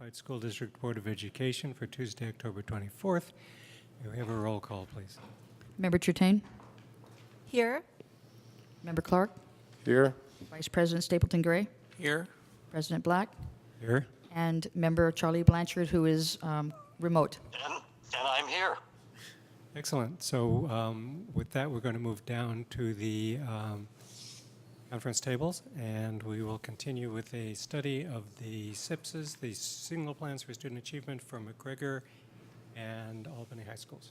Unified School District Board of Education for Tuesday, October 24th. May we have a roll call, please? Member Trutane? Here. Member Clark? Here. Vice President Stapleton Gray? Here. President Black? Here. And Member Charlie Blanchard, who is remote. And I'm here. Excellent. So with that, we're going to move down to the conference tables, and we will continue with a study of the SIPSs, the Single Plans for Student Achievement for McGregor and Albany High Schools.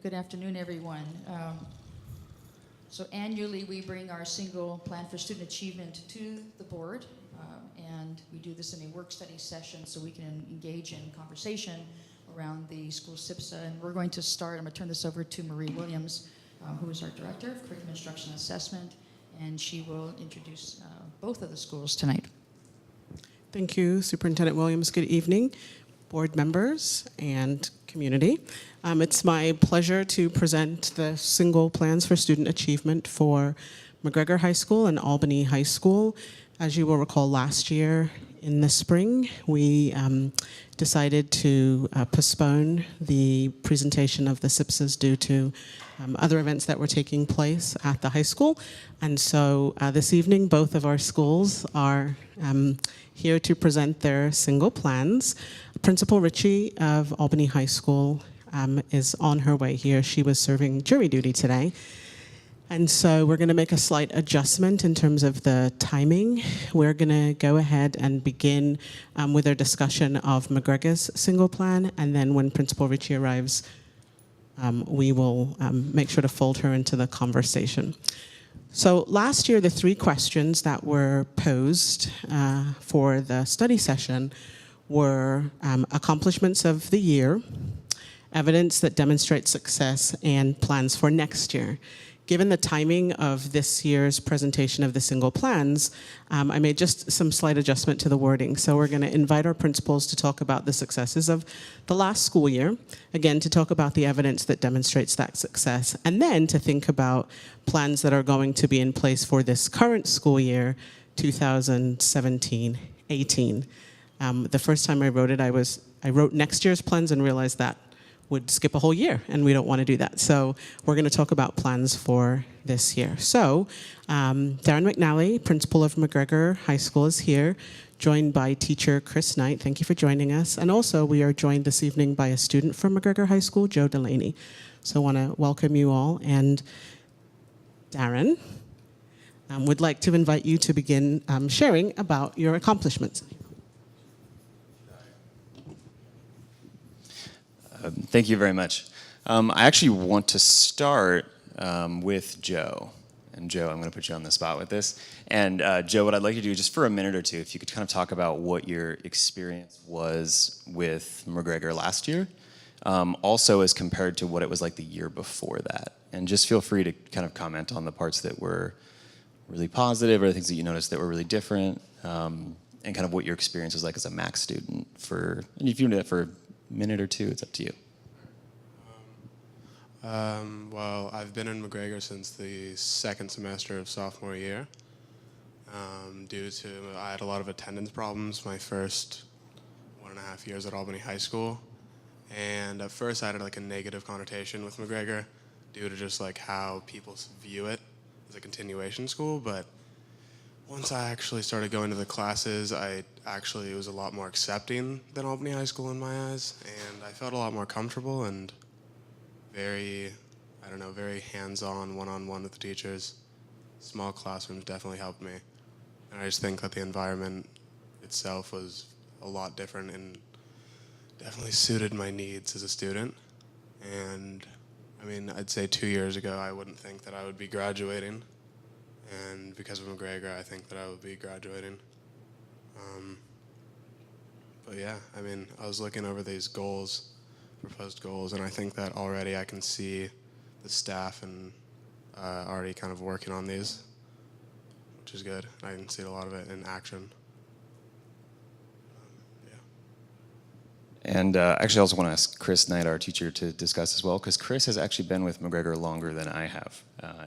Good afternoon, everyone. So annually, we bring our single plan for student achievement to the board, and we do this in a work study session so we can engage in conversation around the school SIPSA. And we're going to start, I'm going to turn this over to Marie Williams, who is our Director of Curriculum Instruction and Assessment, and she will introduce both of the schools tonight. Thank you, Superintendent Williams. Good evening, board members and community. It's my pleasure to present the single plans for student achievement for McGregor High School and Albany High School. As you will recall, last year in the spring, we decided to postpone the presentation of the SIPSs due to other events that were taking place at the high school. And so this evening, both of our schools are here to present their single plans. Principal Ritchie of Albany High School is on her way here. She was serving jury duty today. And so we're going to make a slight adjustment in terms of the timing. We're going to go ahead and begin with our discussion of McGregor's single plan. And then when Principal Ritchie arrives, we will make sure to fold her into the conversation. So last year, the three questions that were posed for the study session were accomplishments of the year, evidence that demonstrates success, and plans for next year. Given the timing of this year's presentation of the single plans, I made just some slight adjustment to the wording. So we're going to invite our principals to talk about the successes of the last school year, again, to talk about the evidence that demonstrates that success, and then to think about plans that are going to be in place for this current school year, 2017-18. The first time I wrote it, I wrote next year's plans and realized that would skip a whole year, and we don't want to do that. So we're going to talk about plans for this year. So Darren McNally, principal of McGregor High School, is here, joined by teacher Chris Knight. Thank you for joining us. And also we are joined this evening by a student from McGregor High School, Joe Delaney. So I want to welcome you all. And Darren, would like to invite you to begin sharing about your accomplishments. Thank you very much. I actually want to start with Joe. And Joe, I'm going to put you on the spot with this. And Joe, what I'd like to do just for a minute or two, if you could kind of talk about what your experience was with McGregor last year, also as compared to what it was like the year before that. And just feel free to kind of comment on the parts that were really positive or the things that you noticed that were really different, and kind of what your experience was like as a Mac student for, and if you do that for minute or two, it's up to you. Well, I've been in McGregor since the second semester of sophomore year. Due to, I had a lot of attendance problems my first 1.5 years at Albany High School. And at first I had like a negative connotation with McGregor due to just like how people view it as a continuation school. But once I actually started going to the classes, it was a lot more accepting than Albany High School in my eyes, and I felt a lot more comfortable and very hands-on, one-on-one with the teachers. Small classrooms definitely helped me, and I just think that the environment itself was a lot different and definitely suited my needs as a student. And I mean, I'd say 2 years ago, I wouldn't think that I would be graduating. And because of McGregor, I think that I would be graduating. But yeah, I mean, I was looking over these goals, proposed goals, and I think that already I can see the staff and already kind of working on these, which is good. I can see a lot of it in action. Yeah. And actually, I also want to ask Chris Knight, our teacher, to discuss as well, because Chris has actually been with McGregor longer than I have,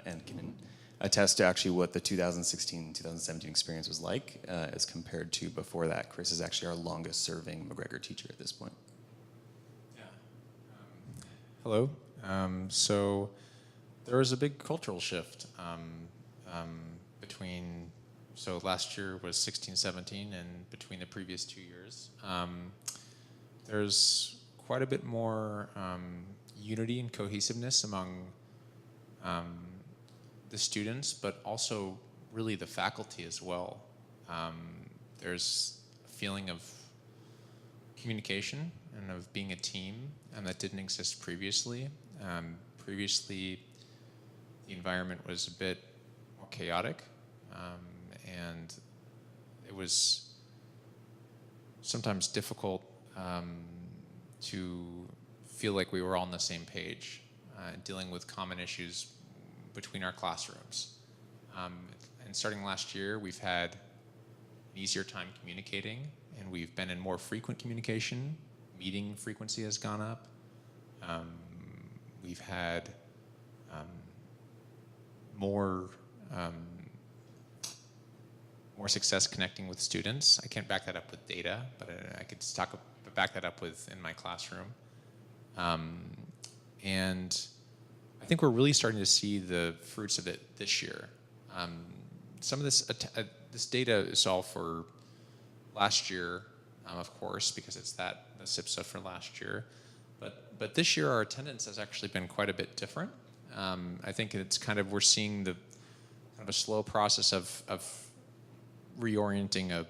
and can attest to actually what the 2016-2017 experience was like as compared to before that. Chris is actually our longest serving McGregor teacher at this point. Yeah. Hello. So there was a big cultural shift between, so last year was 16-17, and between the previous 2 years. There's quite a bit more unity and cohesiveness among the students, but also really the faculty as well. There's a feeling of communication and of being a team that didn't exist previously. Previously, the environment was a bit more chaotic, and it was sometimes difficult to feel like we were all on the same page, dealing with common issues between our classrooms. And starting last year, we've had an easier time communicating, and we've been in more frequent communication. Meeting frequency has gone up. We've had more success connecting with students. I can't back that up with data, but I could back that up with in my classroom. And I think we're really starting to see the fruits of it this year. Some of this data is all for last year, of course, because it's the SIPSA for last year. But this year, our attendance has actually been quite a bit different. I think it's we're seeing the kind of a slow process of reorienting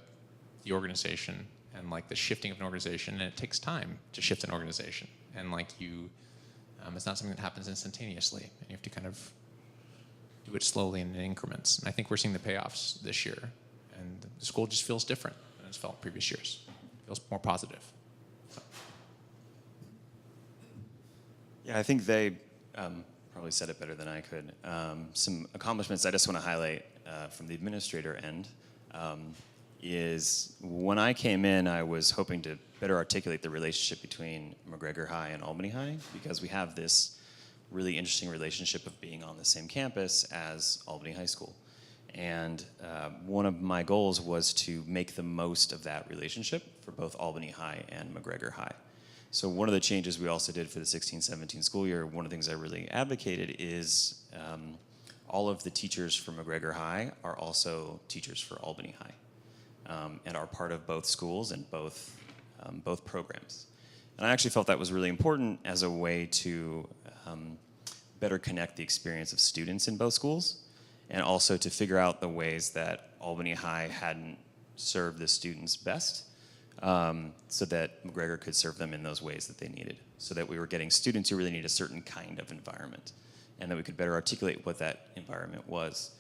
the organization and like the shifting of an organization, and it takes time to shift an organization. And it's not something that happens instantaneously, and you have to kind of do it slowly and in increments. And I think we're seeing the payoffs this year, and the school just feels different than it's felt previous years. It feels more positive. So. Yeah, I think they probably said it better than I could. Some accomplishments I just want to highlight from the administrator end is when I came in, I was hoping to better articulate the relationship between McGregor High and Albany High, because we have this really interesting relationship of being on the same campus as Albany High School. And one of my goals was to make the most of that relationship for both Albany High and McGregor High. So one of the changes we also did for the 16-17 school year, one of the things I really advocated is all of the teachers for McGregor High are also teachers for Albany High, and are part of both schools and both programs. And I actually felt that was really important as a way to better connect the experience of students in both schools, and also to figure out the ways that Albany High hadn't served the students best, so that McGregor could serve them in those ways that they needed, so that we were getting students who really need a certain kind of environment, and that we could better articulate what that environment was.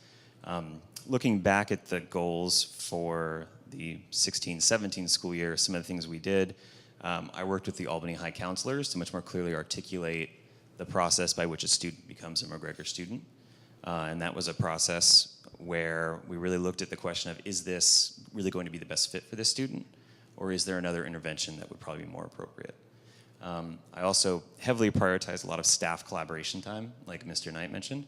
Looking back at the goals for the 16-17 school year, some of the things we did, I worked with the Albany High counselors to much more clearly articulate the process by which a student becomes a McGregor student. And that was a process where we really looked at the question of, is this really going to be the best fit for this student? Or is there another intervention that would probably be more appropriate? I also heavily prioritized a lot of staff collaboration time, like Mr. Knight mentioned.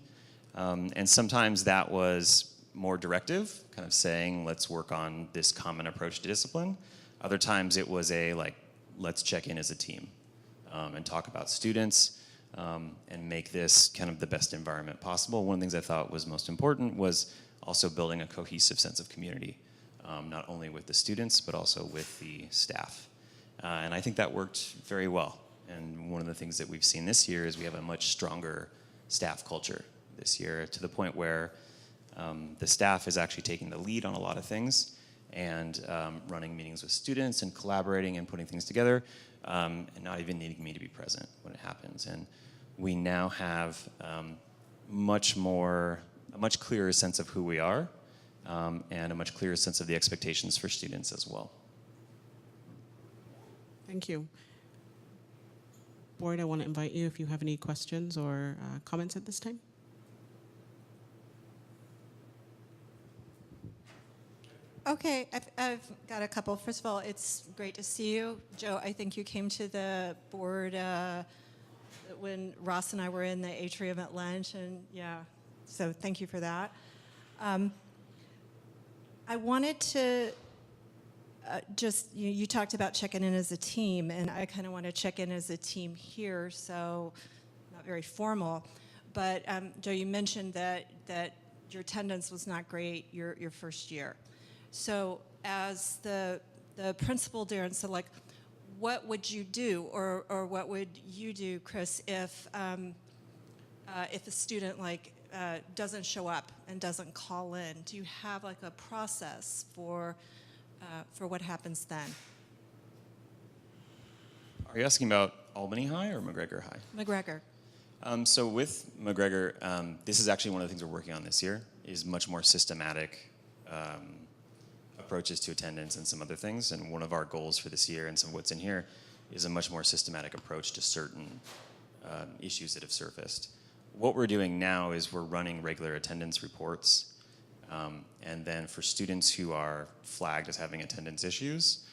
And sometimes that was more directive, kind of saying, let's work on this common approach to discipline. Other times it was let's check in as a team and talk about students and make this kind of the best environment possible. One of the things I thought was most important was also building a cohesive sense of community, not only with the students, but also with the staff. And I think that worked very well. And one of the things that we've seen this year is we have a much stronger staff culture this year, to the point where the staff is actually taking the lead on a lot of things, and running meetings with students and collaborating and putting things together, and not even needing me to be present when it happens. And we now have a much clearer sense of who we are, and a much clearer sense of the expectations for students as well. Thank you. Board, I want to invite you if you have any questions or comments at this time. Okay, I've got a couple. First of all, it's great to see you. Joe, I think you came to the board when Ross and I were in the atrium at lunch, and yeah, so thank you for that. I wanted to you talked about checking in as a team, and I kind of want to check in as a team here, so not very formal. But Joe, you mentioned that your attendance was not great your first year. So as the principal there, and so like, what would you do, or what would you do, Chris, if a student doesn't show up and doesn't call in? Do you have like a process for what happens then? Are you asking about Albany High or McGregor High? McGregor. So with McGregor, this is actually one of the things we're working on this year, is much more systematic approaches to attendance and some other things. And one of our goals for this year, and some of what's in here, is a much more systematic approach to certain issues that have surfaced. What we're doing now is we're running regular attendance reports. And then for students who are flagged as having attendance issues,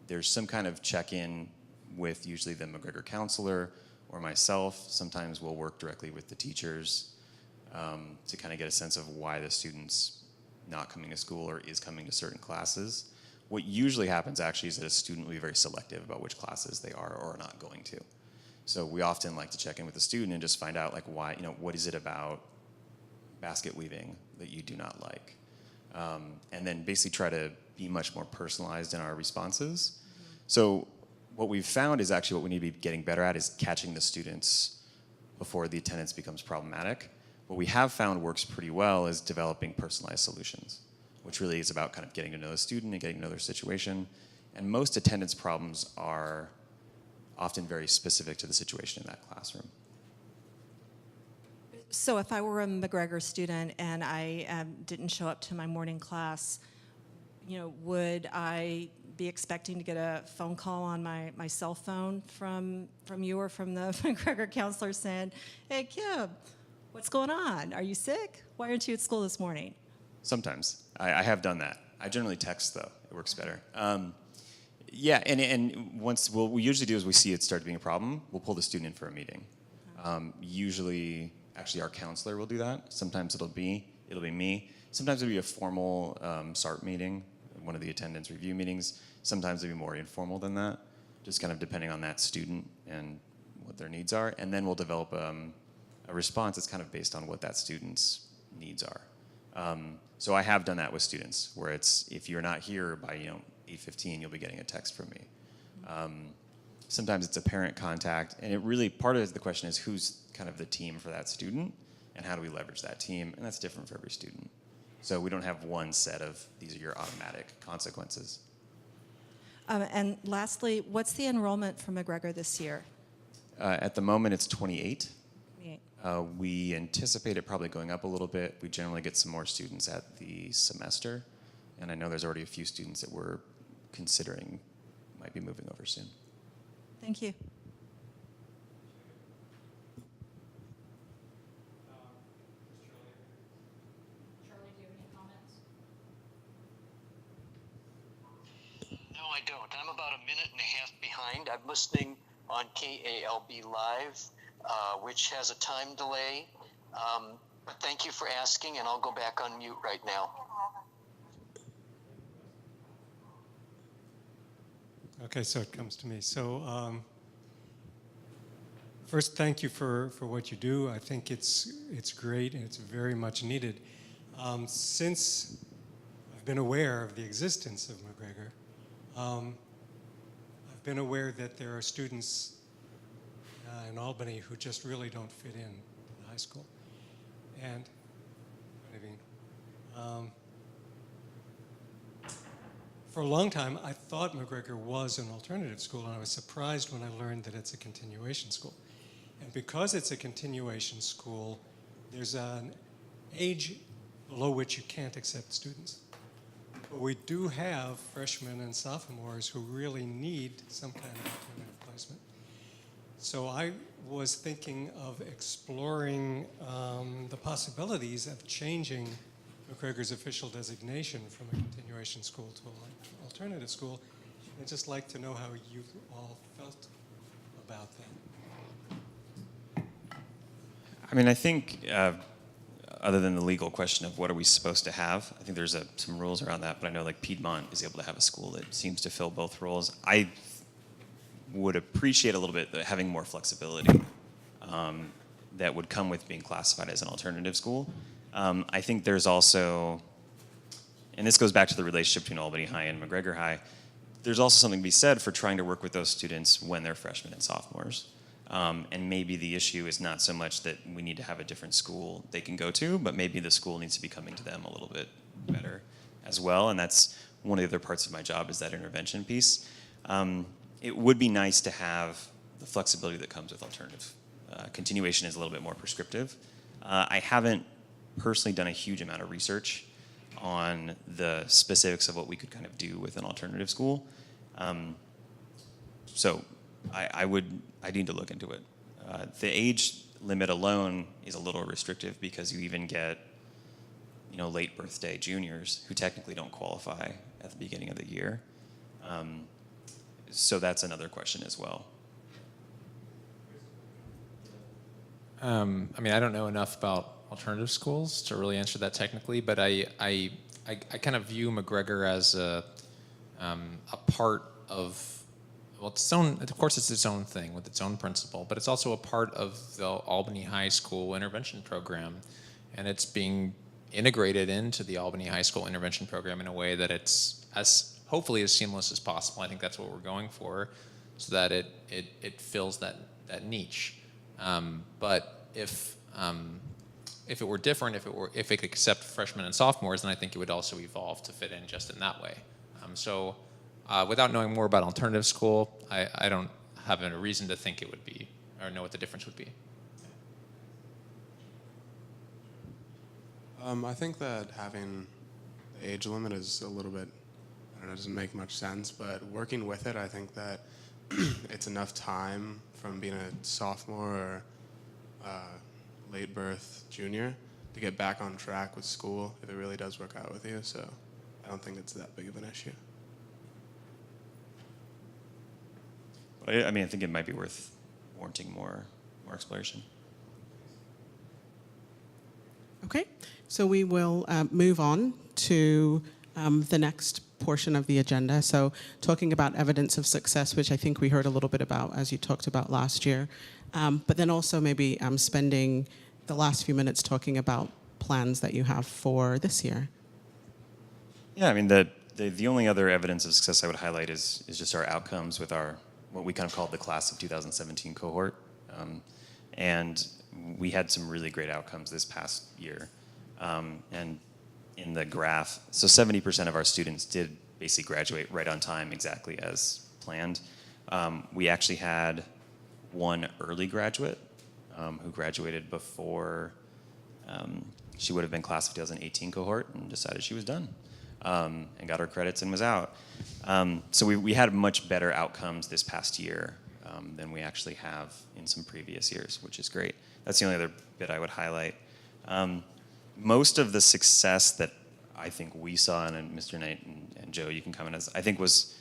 there's some kind of check-in with usually the McGregor counselor or myself. Sometimes we'll work directly with the teachers to kind of get a sense of why the student's not coming to school or is coming to certain classes. What usually happens actually is that a student will be very selective about which classes they are or are not going to. So we often like to check in with the student and just find out like why, what is it about basket weaving that you do not like? And then basically try to be much more personalized in our responses. Mm-hmm. So what we've found is actually what we need to be getting better at is catching the students before the attendance becomes problematic. What we have found works pretty well is developing personalized solutions, which really is about kind of getting to know the student and getting to know their situation. And most attendance problems are often very specific to the situation in that classroom. So if I were a McGregor student and I didn't show up to my morning class, would I be expecting to get a phone call on my cell phone from you or from the McGregor counselor saying, "Hey, Kim, what's going on? Are you sick? Why aren't you at school this morning?" Sometimes. I have done that. I generally text, though. It works better. Yeah, and what we usually do is we see it start being a problem, we'll pull the student in for a meeting. Usually, actually, our counselor will do that. Sometimes it'll be me. Sometimes it'll be a formal SART meeting, one of the attendance review meetings. Sometimes it'll be more informal than that, just kind of depending on that student and what their needs are. And then we'll develop a response that's kind of based on what that student's needs are. So I have done that with students, where it's, if you're not here by 8:15, you'll be getting a text from me. Sometimes it's a parent contact, and it really, part of the question is who's kind of the team for that student, and how do we leverage that team, and that's different for every student. So we don't have one set of, these are your automatic consequences. And lastly, what's the enrollment for McGregor this year? At the moment, it's 28. 28. We anticipate it probably going up a little bit. We generally get some more students at the semester, and I know there's already a few students that we're considering might be moving over soon. Thank you. Charlie, do you have any comments? No, I don't. I'm about a minute and a half behind. I'm listening on KALB Live, which has a time delay. But thank you for asking, and I'll go back on mute right now. Okay, so it comes to me. So first, thank you for what you do. I think it's great and it's very much needed. Since I've been aware of the existence of McGregor, I've been aware that there are students in Albany who just really don't fit in high school. And for a long time, I thought McGregor was an alternative school, and I was surprised when I learned that it's a continuation school. And because it's a continuation school, there's an age below which you can't accept students. But we do have freshmen and sophomores who really need some kind of alternative placement. So I was thinking of exploring the possibilities of changing McGregor's official designation from a continuation school to an alternative school. I'd just like to know how you all felt about that. I mean, I think, other than the legal question of what are we supposed to have, I think there's some rules around that, but I know like Piedmont is able to have a school that seems to fill both roles. I would appreciate a little bit having more flexibility that would come with being classified as an alternative school. I think there's also, and this goes back to the relationship between Albany High and McGregor High, there's also something to be said for trying to work with those students when they're freshmen and sophomores. And maybe the issue is not so much that we need to have a different school they can go to, but maybe the school needs to be coming to them a little bit better as well. And that's one of the other parts of my job, is that intervention piece. It would be nice to have the flexibility that comes with alternative. Continuation is a little bit more prescriptive. I haven't personally done a huge amount of research on the specifics of what we could kind of do with an alternative school. So I need to look into it. The age limit alone is a little restrictive because you even get, late birthday juniors who technically don't qualify at the beginning of the year. So that's another question as well. I mean, I don't know enough about alternative schools to really answer that technically, but I kind of view McGregor as a part of, well, its own. Of course, it's its own thing with its own principle, but it's also a part of the Albany High School intervention program, and it's being integrated into the Albany High School intervention program in a way that it's hopefully as seamless as possible. I think that's what we're going for, so that it fills that niche. But if it were different, if it could accept freshmen and sophomores, then I think it would also evolve to fit in just in that way. So without knowing more about alternative school, I don't have a reason to think it would be, or know what the difference would be. I think that having the age limit is a little bit, I don't know, doesn't make much sense, but working with it, I think that it's enough time from being a sophomore or late birth junior to get back on track with school if it really does work out with you. So I don't think it's that big of an issue. I mean, I think it might be worth warranting more exploration. Okay, so we will move on to the next portion of the agenda. So talking about evidence of success, which I think we heard a little bit about as you talked about last year, but then also maybe spending the last few minutes talking about plans that you have for this year. Yeah, I mean, the only other evidence of success I would highlight is just our outcomes with our, what we kind of called the class of 2017 cohort. And we had some really great outcomes this past year. And in the graph, so 70% of our students did basically graduate right on time, exactly as planned. We actually had one early graduate who graduated before she would have been class of 2018 cohort and decided she was done and got her credits and was out. So we had much better outcomes this past year than we actually have in some previous years, which is great. That's the only other bit I would highlight. Most of the success that I think we saw, and Mr. Knight and Joe, you can comment as, I think was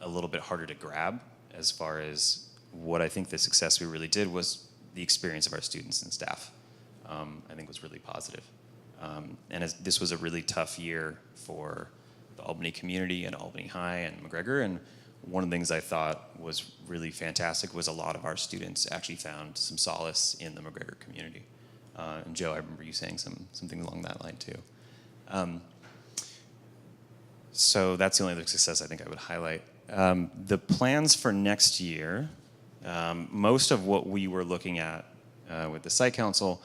a little bit harder to grab as far as what I think the success we really did was the experience of our students and staff. I think was really positive. And as this was a really tough year for the Albany community and Albany High and McGregor, and one of the things I thought was really fantastic was a lot of our students actually found some solace in the McGregor community. And Joe, I remember you saying something along that line too. So that's the only other success I think I would highlight. The plans for next year, most of what we were looking at with the site council,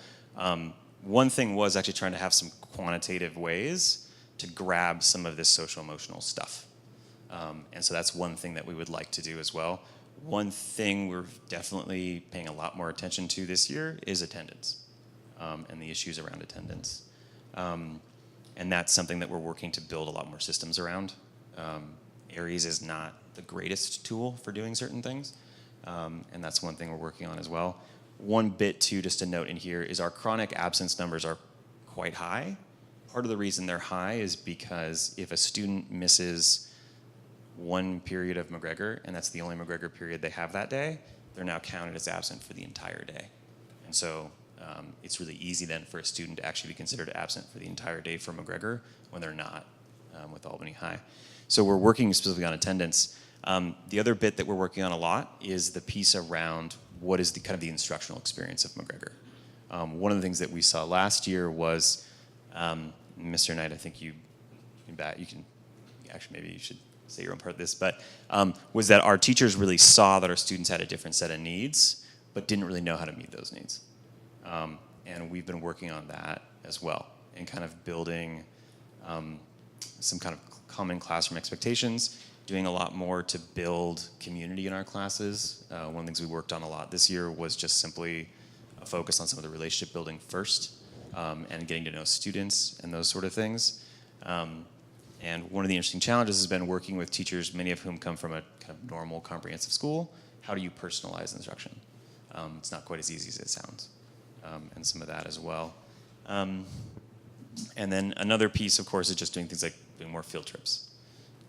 one thing was actually trying to have some quantitative ways to grab some of this social emotional stuff. And so that's one thing that we would like to do as well. One thing we're definitely paying a lot more attention to this year is attendance, and the issues around attendance. And that's something that we're working to build a lot more systems around. Aries is not the greatest tool for doing certain things, and that's one thing we're working on as well. One bit too, just to note in here, is our chronic absence numbers are quite high. Part of the reason they're high is because if a student misses one period of McGregor, and that's the only McGregor period they have that day, they're now counted as absent for the entire day. And so it's really easy then for a student to actually be considered absent for the entire day from McGregor when they're not with Albany High. So we're working specifically on attendance. The other bit that we're working on a lot is the piece around what is the kind of the instructional experience of McGregor. One of the things that we saw last year was, Mr. Knight, I think you can actually maybe you should say your own part of this, but was that our teachers really saw that our students had a different set of needs, but didn't really know how to meet those needs. And we've been working on that as well, and kind of building some kind of common classroom expectations, doing a lot more to build community in our classes. One of the things we worked on a lot this year was just simply a focus on some of the relationship building first, and getting to know students and those sort of things. And one of the interesting challenges has been working with teachers, many of whom come from a kind of normal comprehensive school. How do you personalize instruction? It's not quite as easy as it sounds, and some of that as well. And then another piece, of course, is just doing things like doing more field trips,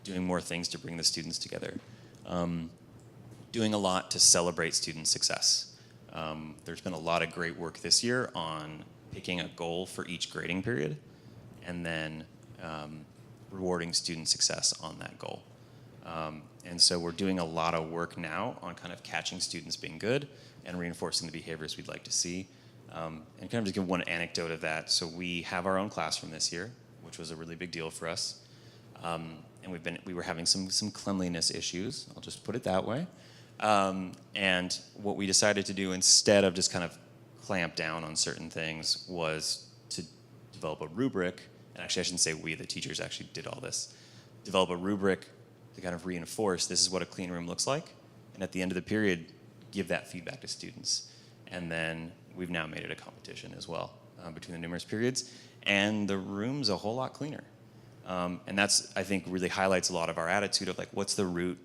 doing more things to bring the students together, doing a lot to celebrate student success. There's been a lot of great work this year on picking a goal for each grading period, and then rewarding student success on that goal. And so we're doing a lot of work now on kind of catching students being good and reinforcing the behaviors we'd like to see. And kind of just give one anecdote of that. So we have our own classroom this year, which was a really big deal for us. And we were having some cleanliness issues, I'll just put it that way. And what we decided to do, instead of just kind of clamp down on certain things, was to develop a rubric. And actually, I shouldn't say we, the teachers actually did all this. Develop a rubric to kind of reinforce this is what a clean room looks like. And at the end of the period, give that feedback to students. And then we've now made it a competition as well between the numerous periods. And the room's a whole lot cleaner. And that's, I think, really highlights a lot of our attitude of like, what's the root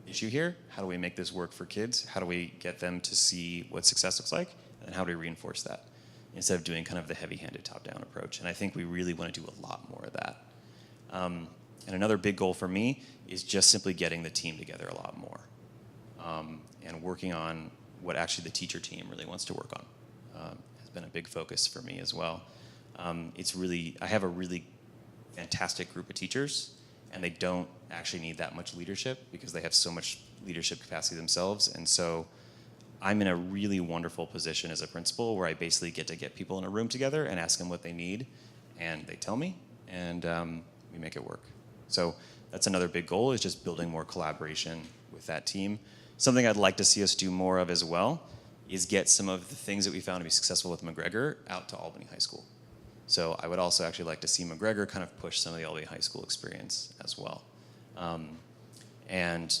issue here? How do we make this work for kids? How do we get them to see what success looks like? And how do we reinforce that? Instead of doing kind of the heavy-handed top-down approach. And I think we really want to do a lot more of that. And another big goal for me is just simply getting the team together a lot more, and working on what actually the teacher team really wants to work on. Has been a big focus for me as well. I have a really fantastic group of teachers, and they don't actually need that much leadership because they have so much leadership capacity themselves. And so I'm in a really wonderful position as a principal where I basically get to get people in a room together and ask them what they need, and they tell me, and we make it work. So that's another big goal, is just building more collaboration with that team. Something I'd like to see us do more of as well is get some of the things that we found to be successful with McGregor out to Albany High School. So I would also actually like to see McGregor kind of push some of the Albany High School experience as well. And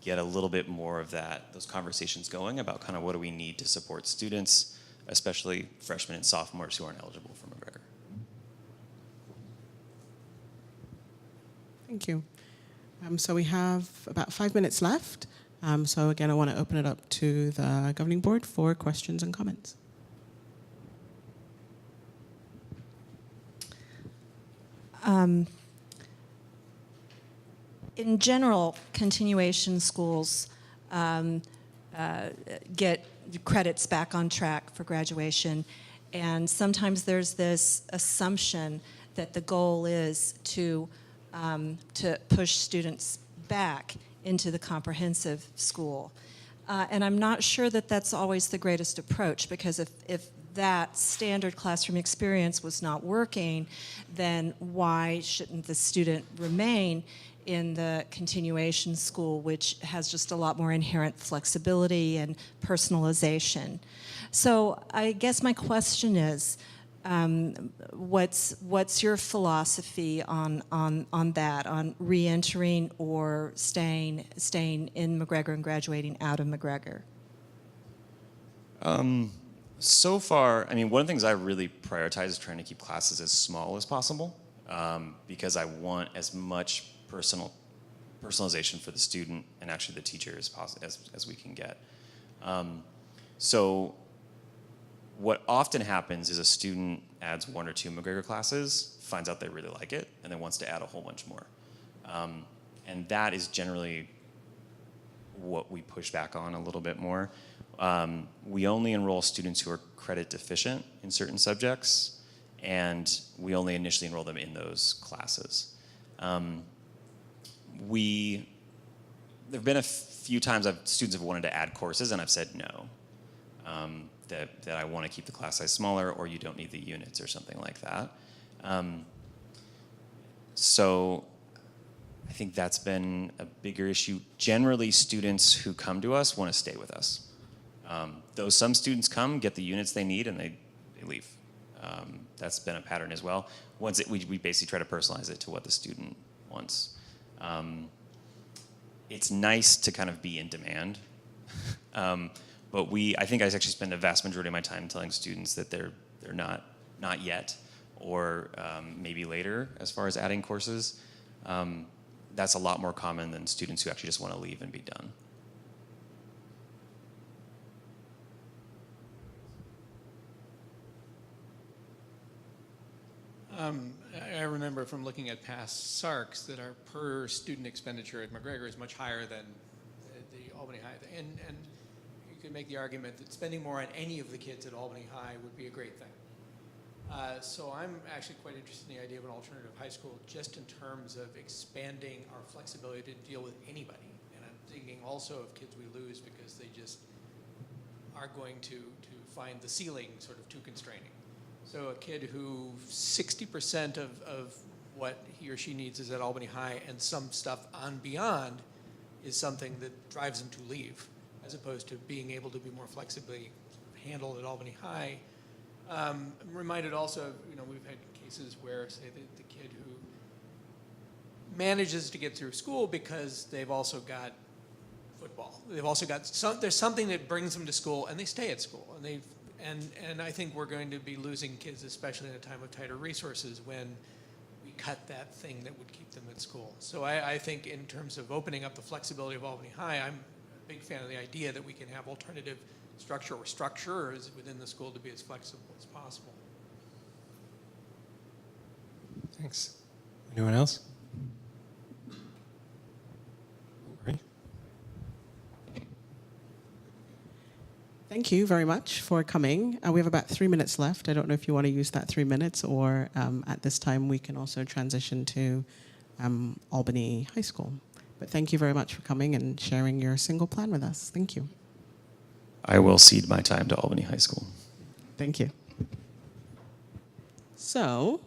get a little bit more of those conversations going about kind of what do we need to support students, especially freshmen and sophomores who aren't eligible for McGregor. Thank you. So we have about 5 minutes left. So again, I want to open it up to the governing board for questions and comments. In general, continuation schools get credits back on track for graduation, and sometimes there's this assumption that the goal is to push students back into the comprehensive school. And I'm not sure that that's always the greatest approach, because if that standard classroom experience was not working, then why shouldn't the student remain in the continuation school, which has just a lot more inherent flexibility and personalization? So I guess my question is, What's your philosophy on that, on re-entering or staying in McGregor and graduating out of McGregor? So far, I mean, one of the things I really prioritize is trying to keep classes as small as possible, because I want as much personalization for the student and actually the teacher as we can get. So what often happens is a student adds 1 or 2 McGregor classes, finds out they really like it, and then wants to add a whole bunch more. And that is generally what we push back on a little bit more. We only enroll students who are credit deficient in certain subjects, and we only initially enroll them in those classes. There have been a few times students have wanted to add courses, and I've said no. That I want to keep the class size smaller, or you don't need the units or something like that. So I think that's been a bigger issue. Generally, students who come to us want to stay with us. Though some students come, get the units they need, and they leave. That's been a pattern as well. We basically try to personalize it to what the student wants. It's nice to kind of be in demand. But I think I actually spend a vast majority of my time telling students that they're not yet, or maybe later as far as adding courses. That's a lot more common than students who actually just want to leave and be done. I remember from looking at past SARCs that our per student expenditure at McGregor is much higher than the Albany High. And you could make the argument that spending more on any of the kids at Albany High would be a great thing. So I'm actually quite interested in the idea of an alternative high school just in terms of expanding our flexibility to deal with anybody. And I'm thinking also of kids we lose because they just are going to find the ceiling sort of too constraining. So a kid who 60% of what he or she needs is at Albany High, and some stuff on beyond is something that drives them to leave, as opposed to being able to be more flexibly handled at Albany High. I'm reminded also, we've had cases where, say, the kid who manages to get through school because they've also got football. They've also got there's something that brings them to school, and they stay at school, and I think we're going to be losing kids, especially in a time of tighter resources, when we cut that thing that would keep them at school. So I think in terms of opening up the flexibility of Albany High, I'm a big fan of the idea that we can have alternative structure or structures within the school to be as flexible as possible. Thanks. Anyone else? Great. Thank you very much for coming. We have about 3 minutes left. I don't know if you want to use that 3 minutes, or at this time we can also transition to Albany High School. But thank you very much for coming and sharing your single plan with us. Thank you. I will cede my time to Albany High School. Thank you. So,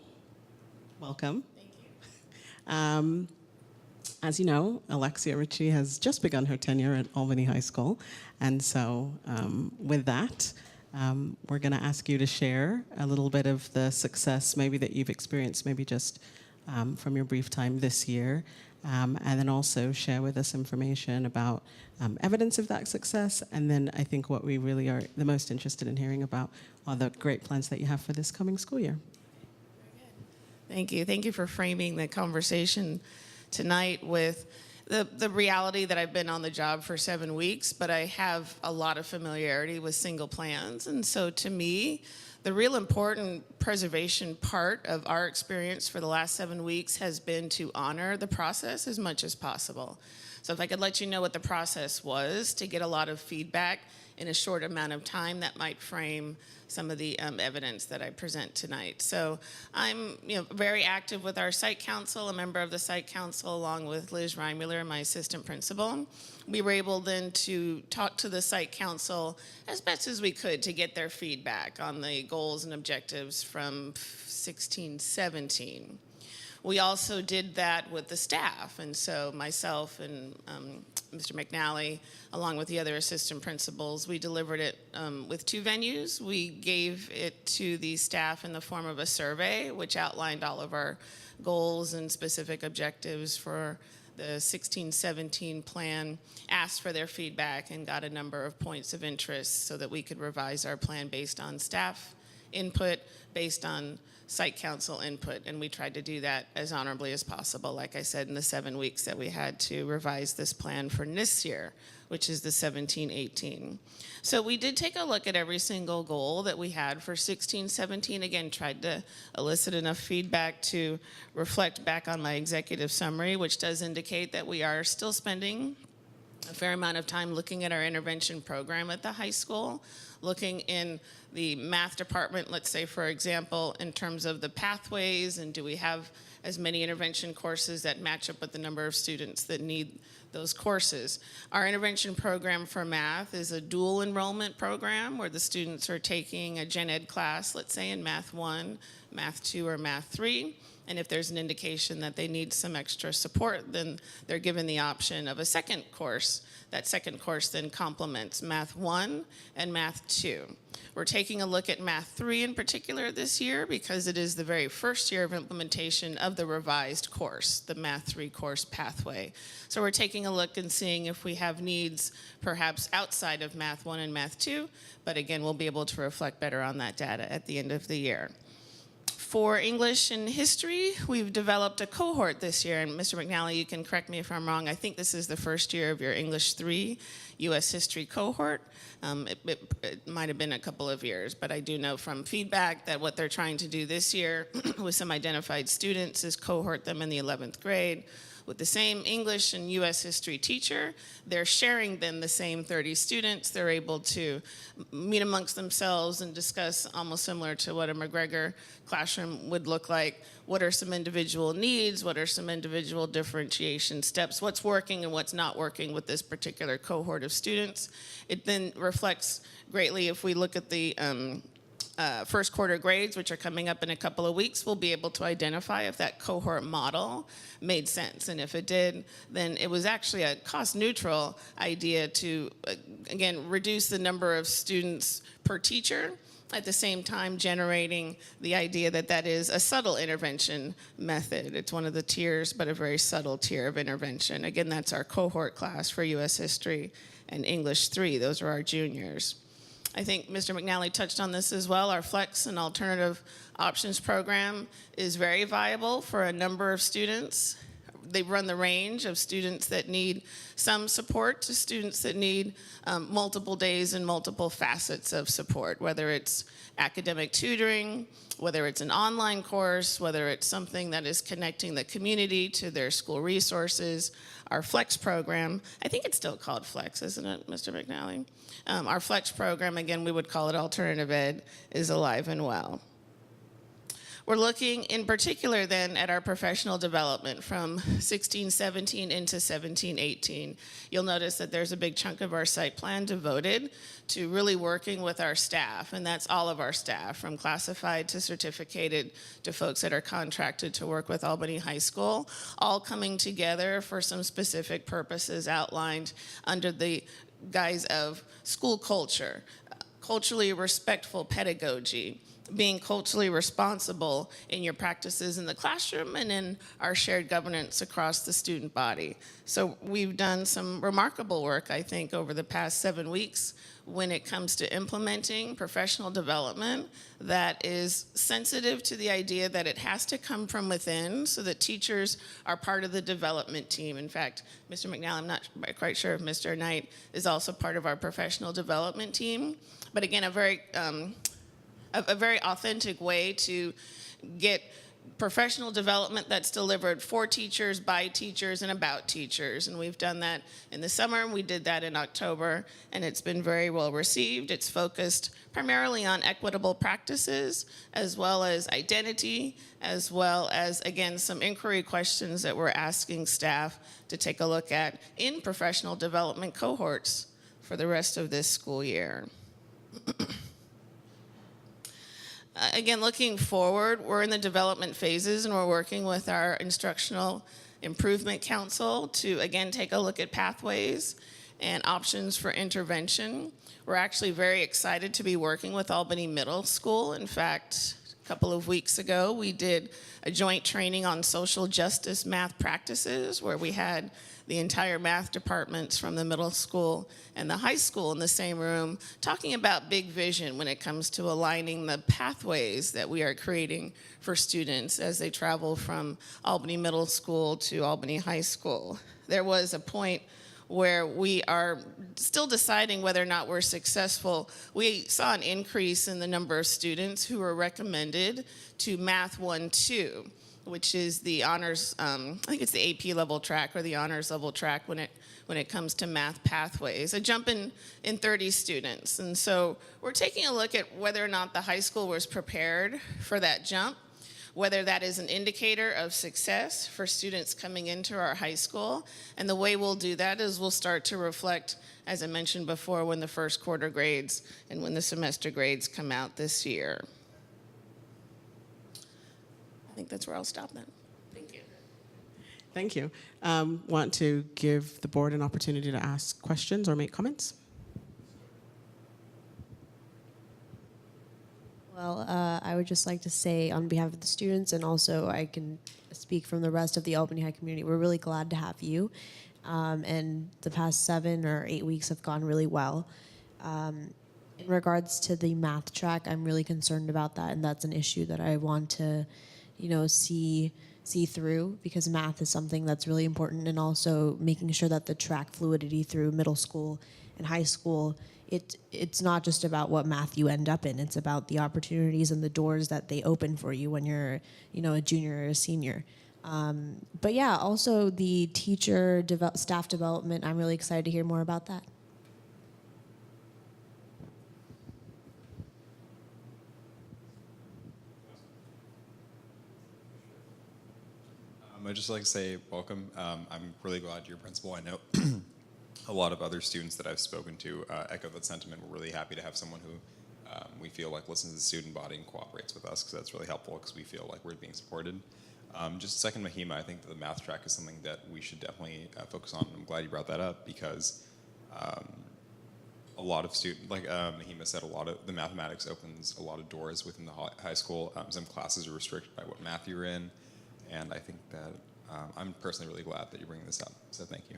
welcome. Thank you. As you know, Alexia Ritchie has just begun her tenure at Albany High School. And so with that, we're going to ask you to share a little bit of the success maybe that you've experienced, maybe just from your brief time this year, and then also share with us information about evidence of that success. And then I think what we really are the most interested in hearing about are the great plans that you have for this coming school year. Thank you. Thank you for framing the conversation tonight with the reality that I've been on the job for 7 weeks, but I have a lot of familiarity with single plans. And so to me, the real important preservation part of our experience for the last 7 weeks has been to honor the process as much as possible. So if I could let you know what the process was to get a lot of feedback in a short amount of time, that might frame some of the evidence that I present tonight. So I'm very active with our site council, a member of the site council, along with Liz Reimuller, my assistant principal. We were able then to talk to the site council as best as we could to get their feedback on the goals and objectives from 16-17. We also did that with the staff, and so myself and Mr. McNally, along with the other assistant principals. We delivered it with 2 venues. We gave it to the staff in the form of a survey, which outlined all of our goals and specific objectives for the 16-17 plan, asked for their feedback, and got a number of points of interest so that we could revise our plan based on staff input, based on site council input, and we tried to do that as honorably as possible, like I said, in the 7 weeks that we had to revise this plan for this year, which is the 17-18. So we did take a look at every single goal that we had for 16-17. Again, tried to elicit enough feedback to reflect back on my executive summary, which does indicate that we are still spending a fair amount of time looking at our intervention program at the high school, looking in the math department, let's say, for example, in terms of the pathways, and do we have as many intervention courses that match up with the number of students that need those courses. Our intervention program for math is a dual enrollment program where the students are taking a gen ed class, let's say in Math 1, Math 2, or Math 3. And if there's an indication that they need some extra support, then they're given the option of a second course. That second course then complements Math 1 and Math 2. We're taking a look at Math 3 in particular this year because it is the very first year of implementation of the revised course, the Math 3 course pathway. So we're taking a look and seeing if we have needs perhaps outside of Math 1 and Math 2, but again, we'll be able to reflect better on that data at the end of the year. For English and history, we've developed a cohort this year, and Mr. McNally, you can correct me if I'm wrong. I think this is the first year of your English 3 U.S. history cohort. It might have been a couple of years, but I do know from feedback that what they're trying to do this year with some identified students is cohort them in the 11th grade with the same English and U.S. history teacher. They're sharing then the same 30 students. They're able to meet amongst themselves and discuss, almost similar to what a McGregor classroom would look like. What are some individual needs? What are some individual differentiation steps? What's working and what's not working with this particular cohort of students? It then reflects greatly if we look at the first quarter grades, which are coming up in a couple of weeks. We'll be able to identify if that cohort model made sense. And if it did, then it was actually a cost-neutral idea to, again, reduce the number of students per teacher, at the same time generating the idea that that is a subtle intervention method. It's one of the tiers, but a very subtle tier of intervention. Again, that's our cohort class for U.S. History and English 3. Those are our juniors. I think Mr. McNally touched on this as well. Our Flex and Alternative Options program is very viable for a number of students. They run the range of students that need some support to students that need multiple days and multiple facets of support, whether it's academic tutoring, whether it's an online course, whether it's something that is connecting the community to their school resources. Our Flex program, I think it's still called Flex, isn't it, Mr. McNally? Our Flex program, again, we would call it alternative ed, is alive and well. We're looking in particular then at our professional development from 16-17 into 17-18. You'll notice that there's a big chunk of our site plan devoted to really working with our staff, and that's all of our staff, from classified to certificated to folks that are contracted to work with Albany High School, all coming together for some specific purposes outlined under the guise of school culture, culturally respectful pedagogy, being culturally responsible in your practices in the classroom and in our shared governance across the student body. So we've done some remarkable work, I think, over the past 7 weeks when it comes to implementing professional development that is sensitive to the idea that it has to come from within so that teachers are part of the development team. In fact, Mr. McNally, I'm not quite sure if Mr. Knight is also part of our professional development team. But again, a very authentic way to get professional development that's delivered for teachers, by teachers, and about teachers. And we've done that in the summer, and we did that in October, and it's been very well received. It's focused primarily on equitable practices, as well as identity, as well as, again, some inquiry questions that we're asking staff to take a look at in professional development cohorts for the rest of this school year. Again, looking forward, we're in the development phases and we're working with our instructional Improvement Council to, again, take a look at pathways and options for intervention. We're actually very excited to be working with Albany Middle School. In fact, a couple of weeks ago, we did a joint training on social justice math practices where we had the entire math departments from the middle school and the high school in the same room talking about big vision when it comes to aligning the pathways that we are creating for students as they travel from Albany Middle School to Albany High School. There was a point where we are still deciding whether or not we're successful. We saw an increase in the number of students who were recommended to Math 1-2, which is the honors, I think it's the AP level track or the honors level track when it comes to math pathways, a jump in 30 students. And so we're taking a look at whether or not the high school was prepared for that jump, whether that is an indicator of success for students coming into our high school. And the way we'll do that is we'll start to reflect, as I mentioned before, when the first quarter grades and when the semester grades come out this year. I think that's where I'll stop then. Thank you. Thank you. Want to give the board an opportunity to ask questions or make comments? Well, I would just like to say on behalf of the students, and also I can speak from the rest of the Albany High community, we're really glad to have you. And the past 7 or 8 weeks have gone really well. In regards to the math track, I'm really concerned about that, and that's an issue that I want to, see through, because math is something that's really important, and also making sure that the track fluidity through middle school and high school, it's not just about what math you end up in, it's about the opportunities and the doors that they open for you when you're, a junior or a senior. But yeah, also the teacher staff development, I'm really excited to hear more about that. I'd just like to say welcome. I'm really glad you're principal. I know a lot of other students that I've spoken to echo that sentiment. We're really happy to have someone who we feel like listens to the student body and cooperates with us, because that's really helpful, because we feel like we're being supported. Just second, Mahima, I think that the math track is something that we should definitely focus on. I'm glad you brought that up, because a lot of students, like Mahima said, a lot of the mathematics opens a lot of doors within the high school. Some classes are restricted by what math you're in. And I think that I'm personally really glad that you're bringing this up. So thank you.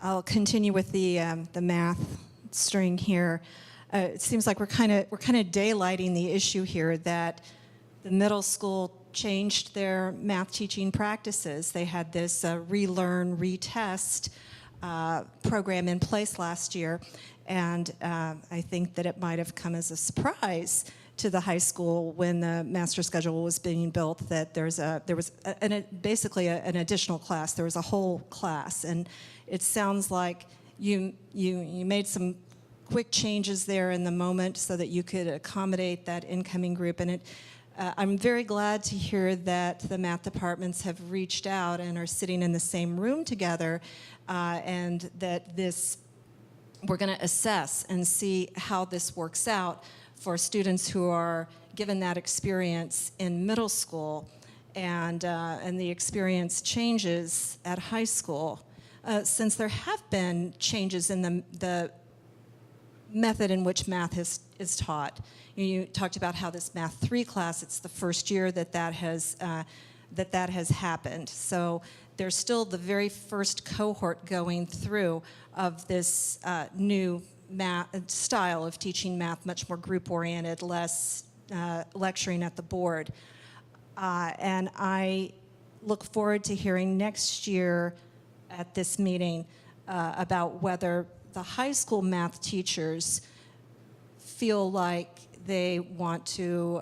I'll continue with the math string here. It seems like we're kind of daylighting the issue here that the middle school changed their math teaching practices. They had this relearn, retest program in place last year. And I think that it might have come as a surprise to the high school when the master schedule was being built that there was basically an additional class. There was a whole class, and it sounds like you made some quick changes there in the moment so that you could accommodate that incoming group. And I'm very glad to hear that the math departments have reached out and are sitting in the same room together, and that we're going to assess and see how this works out for students who are given that experience in middle school, and the experience changes at high school. Since there have been changes in the method in which math is taught. You talked about how this Math 3 class, it's the first year that has happened. So there's still the very first cohort going through of this new math style of teaching math, much more group-oriented, less lecturing at the board. And I look forward to hearing next year at this meeting about whether the high school math teachers feel like they want to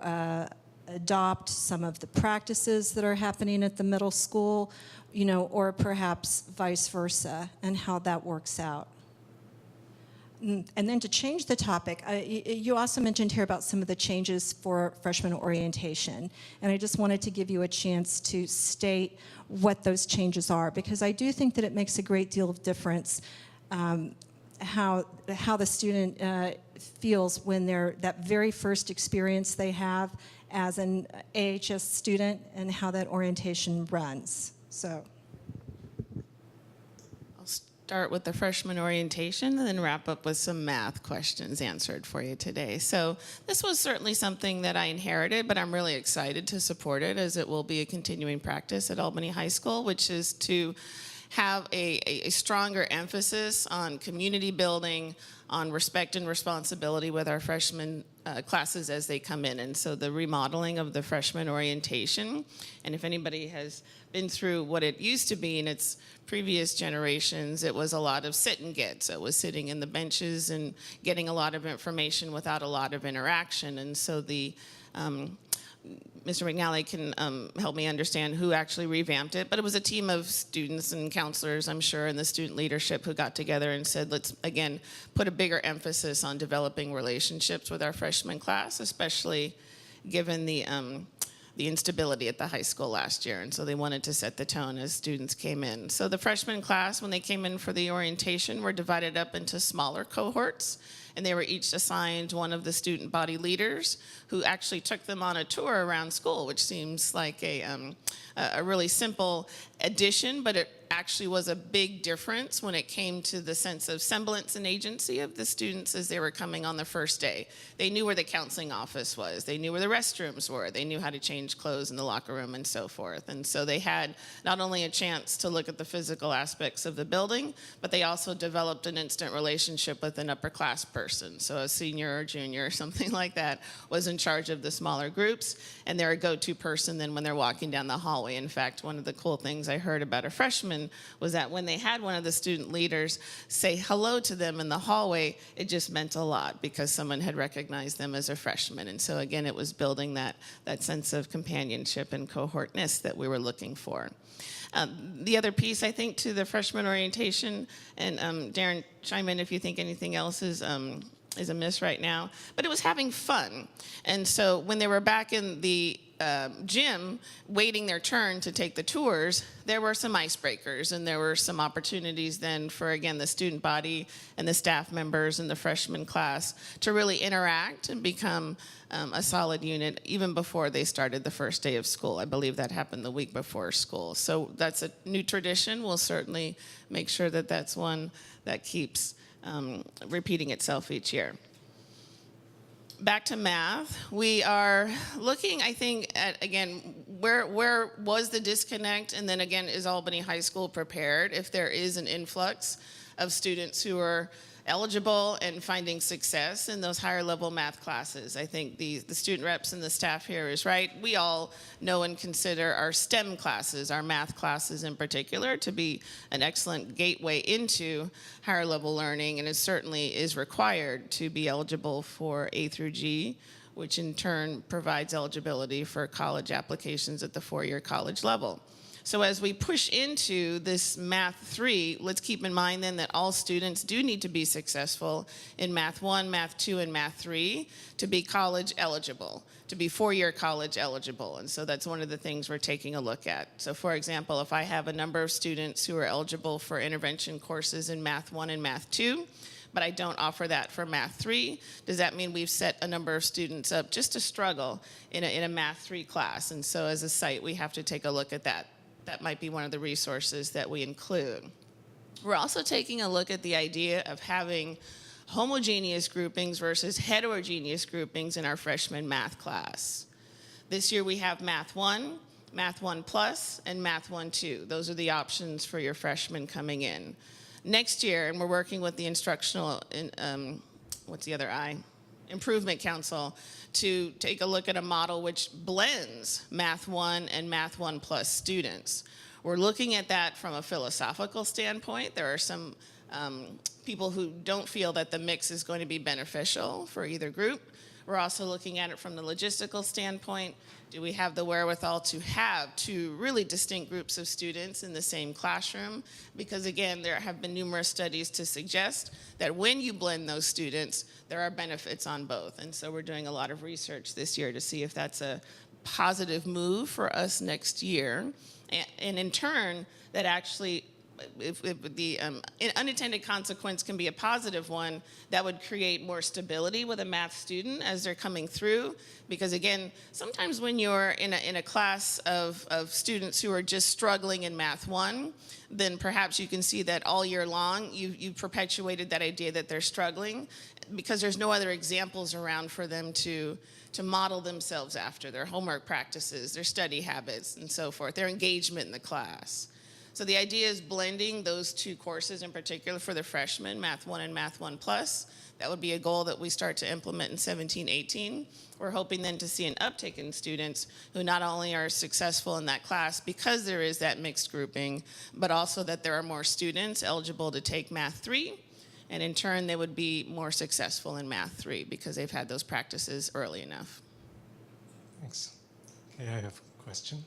adopt some of the practices that are happening at the middle school, or perhaps vice versa, and how that works out. And then to change the topic, you also mentioned here about some of the changes for freshman orientation. And I just wanted to give you a chance to state what those changes are, because I do think that it makes a great deal of difference how the student feels when they're that very first experience they have as an AHS student and how that orientation runs. So. I'll start with the freshman orientation and then wrap up with some math questions answered for you today. So this was certainly something that I inherited, but I'm really excited to support it as it will be a continuing practice at Albany High School, which is to have a stronger emphasis on community building, on respect and responsibility with our freshman classes as they come in. And so the remodeling of the freshman orientation, and if anybody has been through what it used to be in its previous generations, it was a lot of sit and get. So it was sitting in the benches and getting a lot of information without a lot of interaction. And so the Mr. McNally can help me understand who actually revamped it, but it was a team of students and counselors, I'm sure, and the student leadership who got together and said, let's, again, put a bigger emphasis on developing relationships with our freshman class, especially given the instability at the high school last year. And so they wanted to set the tone as students came in. So the freshman class, when they came in for the orientation, were divided up into smaller cohorts, and they were each assigned one of the student body leaders who actually took them on a tour around school, which seems like a really simple addition, but it actually was a big difference when it came to the sense of semblance and agency of the students as they were coming on the first day. They knew where the counseling office was. They knew where the restrooms were. They knew how to change clothes in the locker room and so forth. And so they had not only a chance to look at the physical aspects of the building, but they also developed an instant relationship with an upper class person. So a senior or junior or something like that was in charge of the smaller groups, and they're a go-to person then when they're walking down the hallway. In fact, one of the cool things I heard about a freshman was that when they had one of the student leaders say hello to them in the hallway, it just meant a lot because someone had recognized them as a freshman. And so again, it was building that sense of companionship and cohortness that we were looking for. The other piece, I think, to the freshman orientation, and Darren, chime in if you think anything else is amiss right now, but it was having fun. And so when they were back in the gym waiting their turn to take the tours, there were some icebreakers and there were some opportunities then for, again, the student body and the staff members and the freshman class to really interact and become a solid unit even before they started the first day of school. I believe that happened the week before school. So that's a new tradition. We'll certainly make sure that that's one that keeps repeating itself each year. Back to math, we are looking, I think, at, again, where was the disconnect? And then again, is Albany High School prepared if there is an influx of students who are eligible and finding success in those higher level math classes? I think the student reps and the staff here is right. We all know and consider our STEM classes, our math classes in particular, to be an excellent gateway into higher level learning, and it certainly is required to be eligible for A through G, which in turn provides eligibility for college applications at the four-year college level. So as we push into this Math 3, let's keep in mind then that all students do need to be successful in Math 1, Math 2, and Math 3 to be college eligible, to be four-year college eligible. And so that's one of the things we're taking a look at. So for example, if I have a number of students who are eligible for intervention courses in Math 1 and Math 2, but I don't offer that for Math 3, does that mean we've set a number of students up just to struggle in a Math 3 class? And so as a site, we have to take a look at that. That might be one of the resources that we include. We're also taking a look at the idea of having homogeneous groupings versus heterogeneous groupings in our freshman math class. This year we have Math 1, Math 1 Plus, and Math 1 2. Those are the options for your freshmen coming in. Next year, and we're working with the instructional, what's the other I? Improvement Council to take a look at a model which blends Math 1 and Math 1 Plus students. We're looking at that from a philosophical standpoint. There are some people who don't feel that the mix is going to be beneficial for either group. We're also looking at it from the logistical standpoint. Do we have the wherewithal to have two really distinct groups of students in the same classroom? Because again, there have been numerous studies to suggest that when you blend those students, there are benefits on both. And so we're doing a lot of research this year to see if that's a positive move for us next year. And in turn, that actually if the unintended consequence can be a positive one, that would create more stability with a math student as they're coming through. Because again, sometimes when you're in a class of students who are just struggling in Math 1, then perhaps you can see that all year long you've perpetuated that idea that they're struggling because there's no other examples around for them to model themselves after, their homework practices, their study habits, and so forth, their engagement in the class. So the idea is blending those two courses in particular for the freshmen, Math 1 and Math 1 Plus. That would be a goal that we start to implement in 17-18. We're hoping then to see an uptick in students who not only are successful in that class because there is that mixed grouping, but also that there are more students eligible to take Math 3. And in turn, they would be more successful in Math 3 because they've had those practices early enough. Thanks. Okay, I have a question.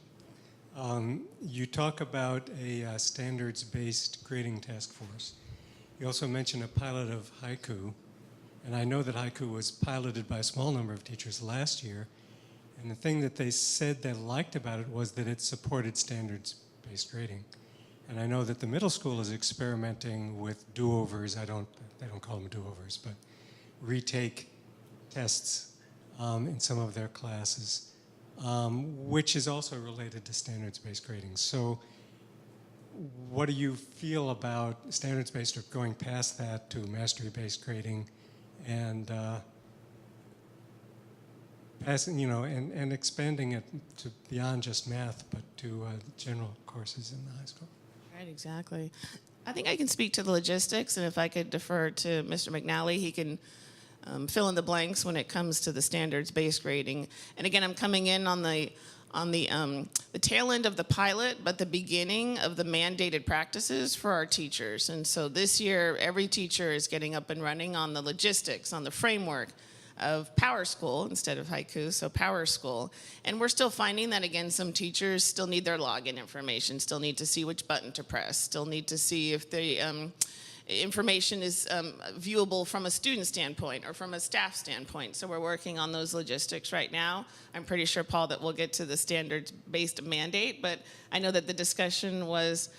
You talk about a standards-based grading task force. You also mentioned a pilot of haiku, and I know that haiku was piloted by a small number of teachers last year, and the thing that they said they liked about it was that it supported standards-based grading. And I know that the middle school is experimenting with do-overs. They don't call them do-overs, but retake tests in some of their classes, which is also related to standards-based grading. So what do you feel about standards-based or going past that to mastery-based grading and passing, and expanding it to beyond just math, but to general courses in the high school? Right, exactly. I think I can speak to the logistics, and if I could defer to Mr. McNally, he can fill in the blanks when it comes to the standards-based grading. And again, I'm coming in on the tail end of the pilot, but the beginning of the mandated practices for our teachers. And so this year, every teacher is getting up and running on the logistics, on the framework of Power School instead of haiku, so Power School. And we're still finding that, again, some teachers still need their login information, still need to see which button to press, still need to see if the information is viewable from a student standpoint or from a staff standpoint. So we're working on those logistics right now. I'm pretty sure, Paul, that we'll get to the standards-based mandate, but I know that the discussion was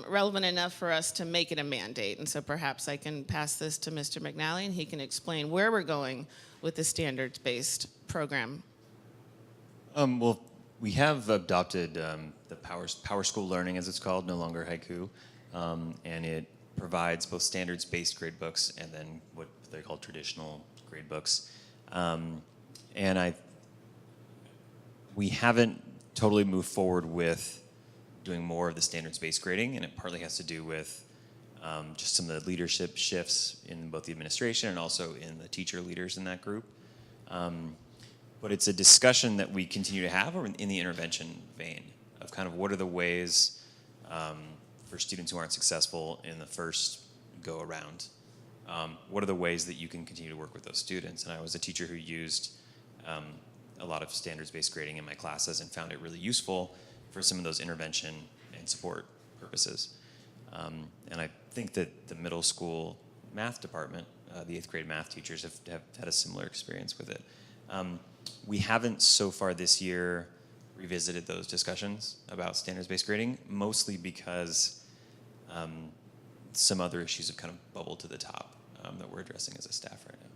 relevant enough for us to make it a mandate. And so perhaps I can pass this to Mr. McNally and he can explain where we're going with the standards-based program. Well, we have adopted the Power School Learning, as it's called, no longer haiku, and it provides both standards-based grade books and then what they call traditional grade books. We haven't totally moved forward with doing more of the standards-based grading, and it partly has to do with just some of the leadership shifts in both the administration and also in the teacher leaders in that group. But it's a discussion that we continue to have in the intervention vein of kind of what are the ways for students who aren't successful in the first go around. What are the ways that you can continue to work with those students? And I was a teacher who used a lot of standards-based grading in my classes and found it really useful for some of those intervention and support purposes. And I think that the middle school math department, the 8th grade math teachers have had a similar experience with it. We haven't so far this year revisited those discussions about standards-based grading, mostly because some other issues have kind of bubbled to the top that we're addressing as a staff right now.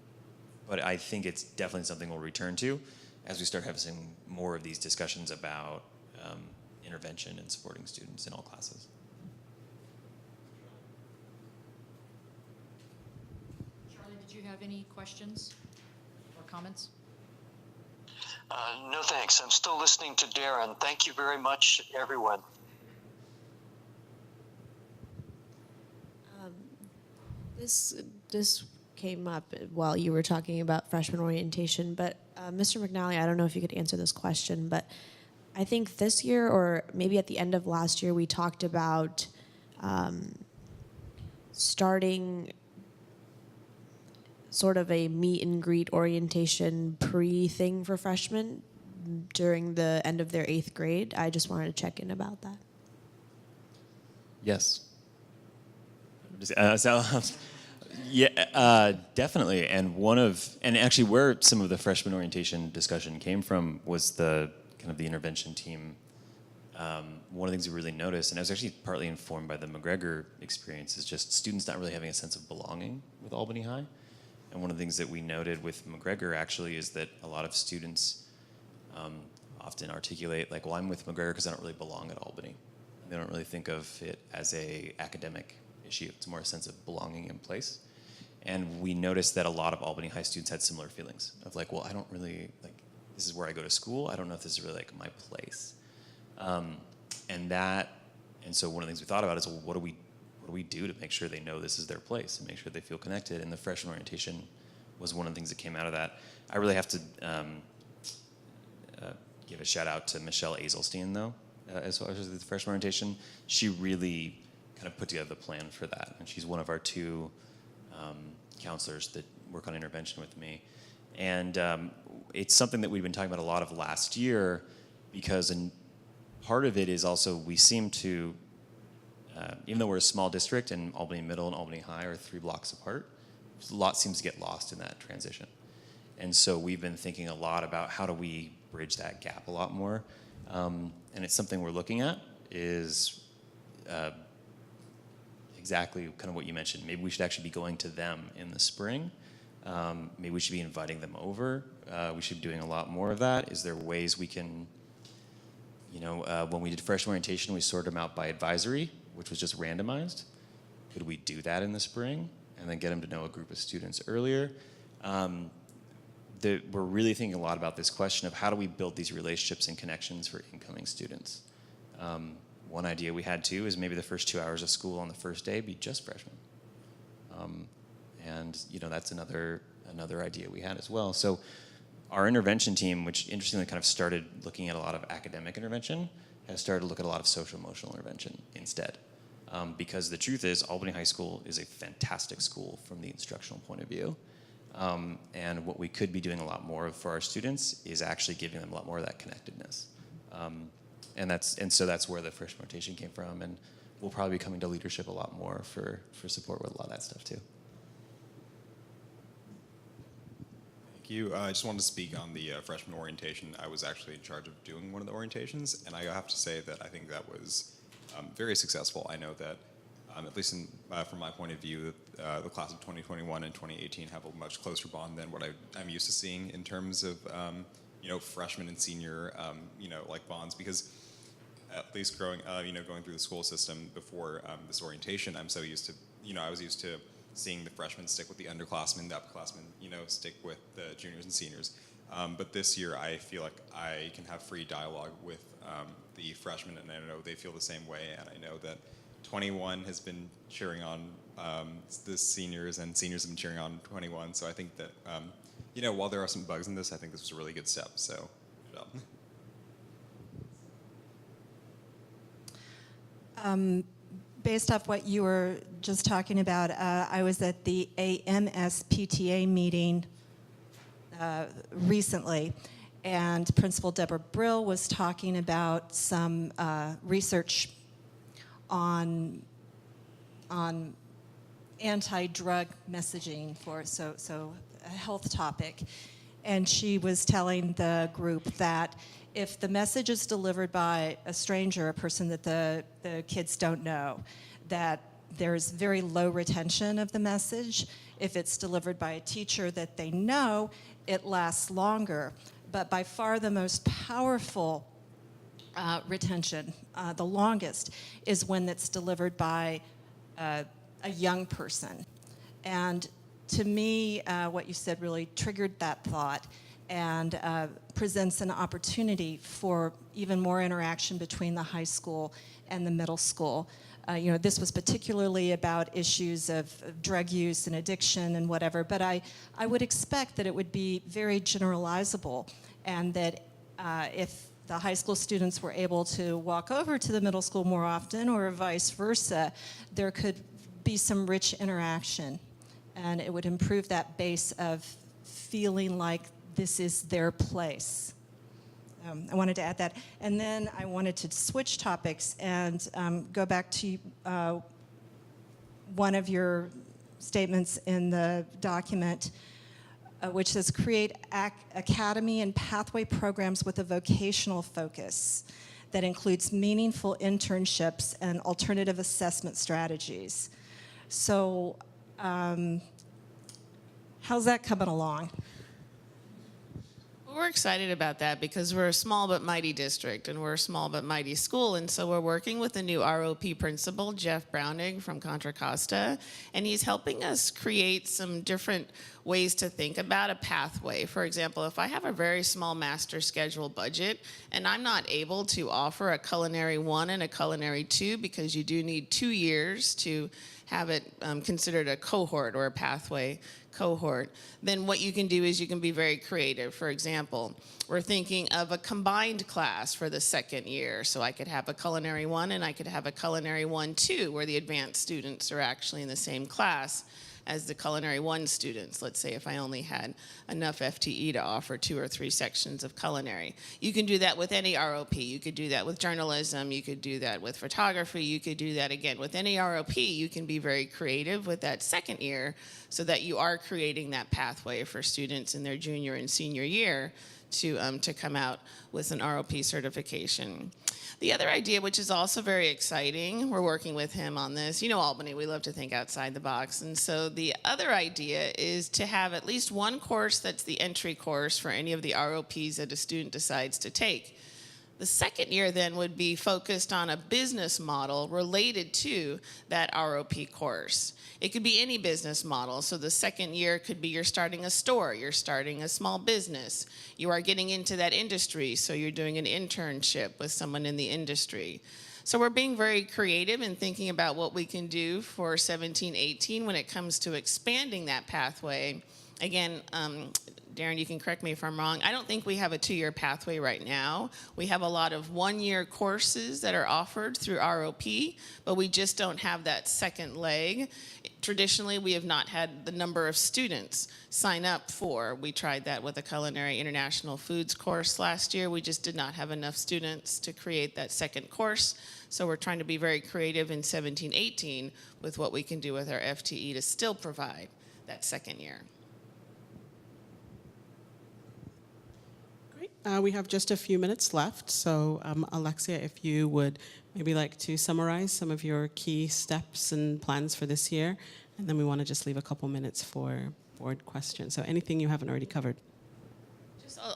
But I think it's definitely something we'll return to as we start having more of these discussions about intervention and supporting students in all classes. Charlie, did you have any questions or comments? No thanks. I'm still listening to Darren. Thank you very much, everyone. This came up while you were talking about freshman orientation, but Mr. McNally, I don't know if you could answer this question, but I think this year or maybe at the end of last year, we talked about starting sort of a meet and greet orientation pre-thing for freshmen during the end of their 8th grade. I just wanted to check in about that. Yes. Yeah, definitely. And actually where some of the freshman orientation discussion came from was the kind of the intervention team one of the things we really noticed, and I was actually partly informed by the McGregor experience, is just students not really having a sense of belonging with Albany High. And one of the things that we noted with McGregor actually is that a lot of students often articulate like, well, I'm with McGregor because I don't really belong at Albany. They don't really think of it as a academic issue. It's more a sense of belonging in place. And we noticed that a lot of Albany High students had similar feelings of like, well, I don't really, like, this is where I go to school. I don't know if this is really like my place. And so one of the things we thought about is, well, what do we do to make sure they know this is their place and make sure they feel connected? And the freshman orientation was one of the things that came out of that. I really have to give a shout out to Michelle Azelstein, though, as far as the freshman orientation. She really kind of put together the plan for that. And she's one of our two counselors that work on intervention with me. And it's something that we've been talking about a lot of last year, because part of it is also we seem to, even though we're a small district and Albany Middle and Albany High are 3 blocks apart, a lot seems to get lost in that transition. And so we've been thinking a lot about how do we bridge that gap a lot more. And it's something we're looking at is exactly kind of what you mentioned. Maybe we should actually be going to them in the spring. Maybe we should be inviting them over. We should be doing a lot more of that. Is there ways we can, when we did freshman orientation, we sorted them out by advisory, which was just randomized. Could we do that in the spring and then get them to know a group of students earlier? We're really thinking a lot about this question of how do we build these relationships and connections for incoming students. One idea we had too is maybe the first 2 hours of school on the first day be just freshmen. And that's another idea we had as well. So our intervention team, which interestingly kind of started looking at a lot of academic intervention, has started to look at a lot of social emotional intervention instead. Because the truth is Albany High School is a fantastic school from the instructional point of view. And what we could be doing a lot more of for our students is actually giving them a lot more of that connectedness. And so that's where the freshman rotation came from. And we'll probably be coming to leadership a lot more for support with a lot of that stuff too. Thank you. I just wanted to speak on the freshman orientation. I was actually in charge of doing one of the orientations, and I have to say that I think that was very successful. I know that, at least from my point of view, the class of 2021 and 2018 have a much closer bond than what I'm used to seeing in terms of freshman and senior like bonds, because at least going through the school system before this orientation, I'm so used to I was used to seeing the freshmen stick with the underclassmen, the upperclassmen stick with the juniors and seniors. But this year, I feel like I can have free dialogue with the freshmen, and I know they feel the same way, and I know that 21 has been cheering on the seniors, and seniors have been cheering on 21. So I think that, while there are some bugs in this, I think this was a really good step. So, good job. Based off what you were just talking about, I was at the AMSPTA meeting recently, and Principal Deborah Brill was talking about some research on anti-drug messaging so a health topic. And she was telling the group that if the message is delivered by a stranger, a person that the kids don't know, that there's very low retention of the message. If it's delivered by a teacher that they know, it lasts longer. But by far the most powerful retention, the longest, is when it's delivered by a young person. And to me, what you said really triggered that thought and presents an opportunity for even more interaction between the high school and the middle school. This was particularly about issues of drug use and addiction and whatever, but I would expect that it would be very generalizable, and that if the high school students were able to walk over to the middle school more often, or vice versa, there could be some rich interaction, and it would improve that base of feeling like this is their place. I wanted to add that. And then I wanted to switch topics and go back to one of your statements in the document, which says create academy and pathway programs with a vocational focus. that includes meaningful internships and alternative assessment strategies. So how's that coming along? We're excited about that because we're a small but mighty district and we're a small but mighty school. And so we're working with the new ROP principal, Jeff Browning from Contra Costa, and he's helping us create some different ways to think about a pathway. For example, if I have a very small master schedule budget and I'm not able to offer a culinary 1 and a culinary 2 because you do need 2 years to have it considered a cohort or a pathway cohort, then what you can do is you can be very creative. For example, we're thinking of a combined class for the second year. So I could have a culinary 1 and I could have a culinary 1-2 where the advanced students are actually in the same class as the culinary 1 students. Let's say if I only had enough FTE to offer 2 or 3 sections of culinary. You can do that with any ROP. You could do that with journalism. You could do that with photography. You could do that again with any ROP. You can be very creative with that second year so that you are creating that pathway for students in their junior and senior year to come out with an ROP certification. The other idea, which is also very exciting, we're working with him on this. You know Albany, we love to think outside the box. And so the other idea is to have at least one course that's the entry course for any of the ROPs that a student decides to take. The second year then would be focused on a business model related to that ROP course. It could be any business model. So the second year could be you're starting a store, you're starting a small business, you are getting into that industry, so you're doing an internship with someone in the industry. So we're being very creative and thinking about what we can do for 17-18 when it comes to expanding that pathway. Again, Darren, you can correct me if I'm wrong. I don't think we have a 2-year pathway right now. We have a lot of 1-year courses that are offered through ROP, but we just don't have that second leg. Traditionally, we have not had the number of students sign up for. We tried that with a culinary international foods course last year. We just did not have enough students to create that second course. So we're trying to be very creative in 17-18 with what we can do with our FTE to still provide that second year. We have just a few minutes left, so Alexia, if you would maybe like to summarize some of your key steps and plans for this year, and then we want to just leave a couple minutes for board questions. So anything you haven't already covered.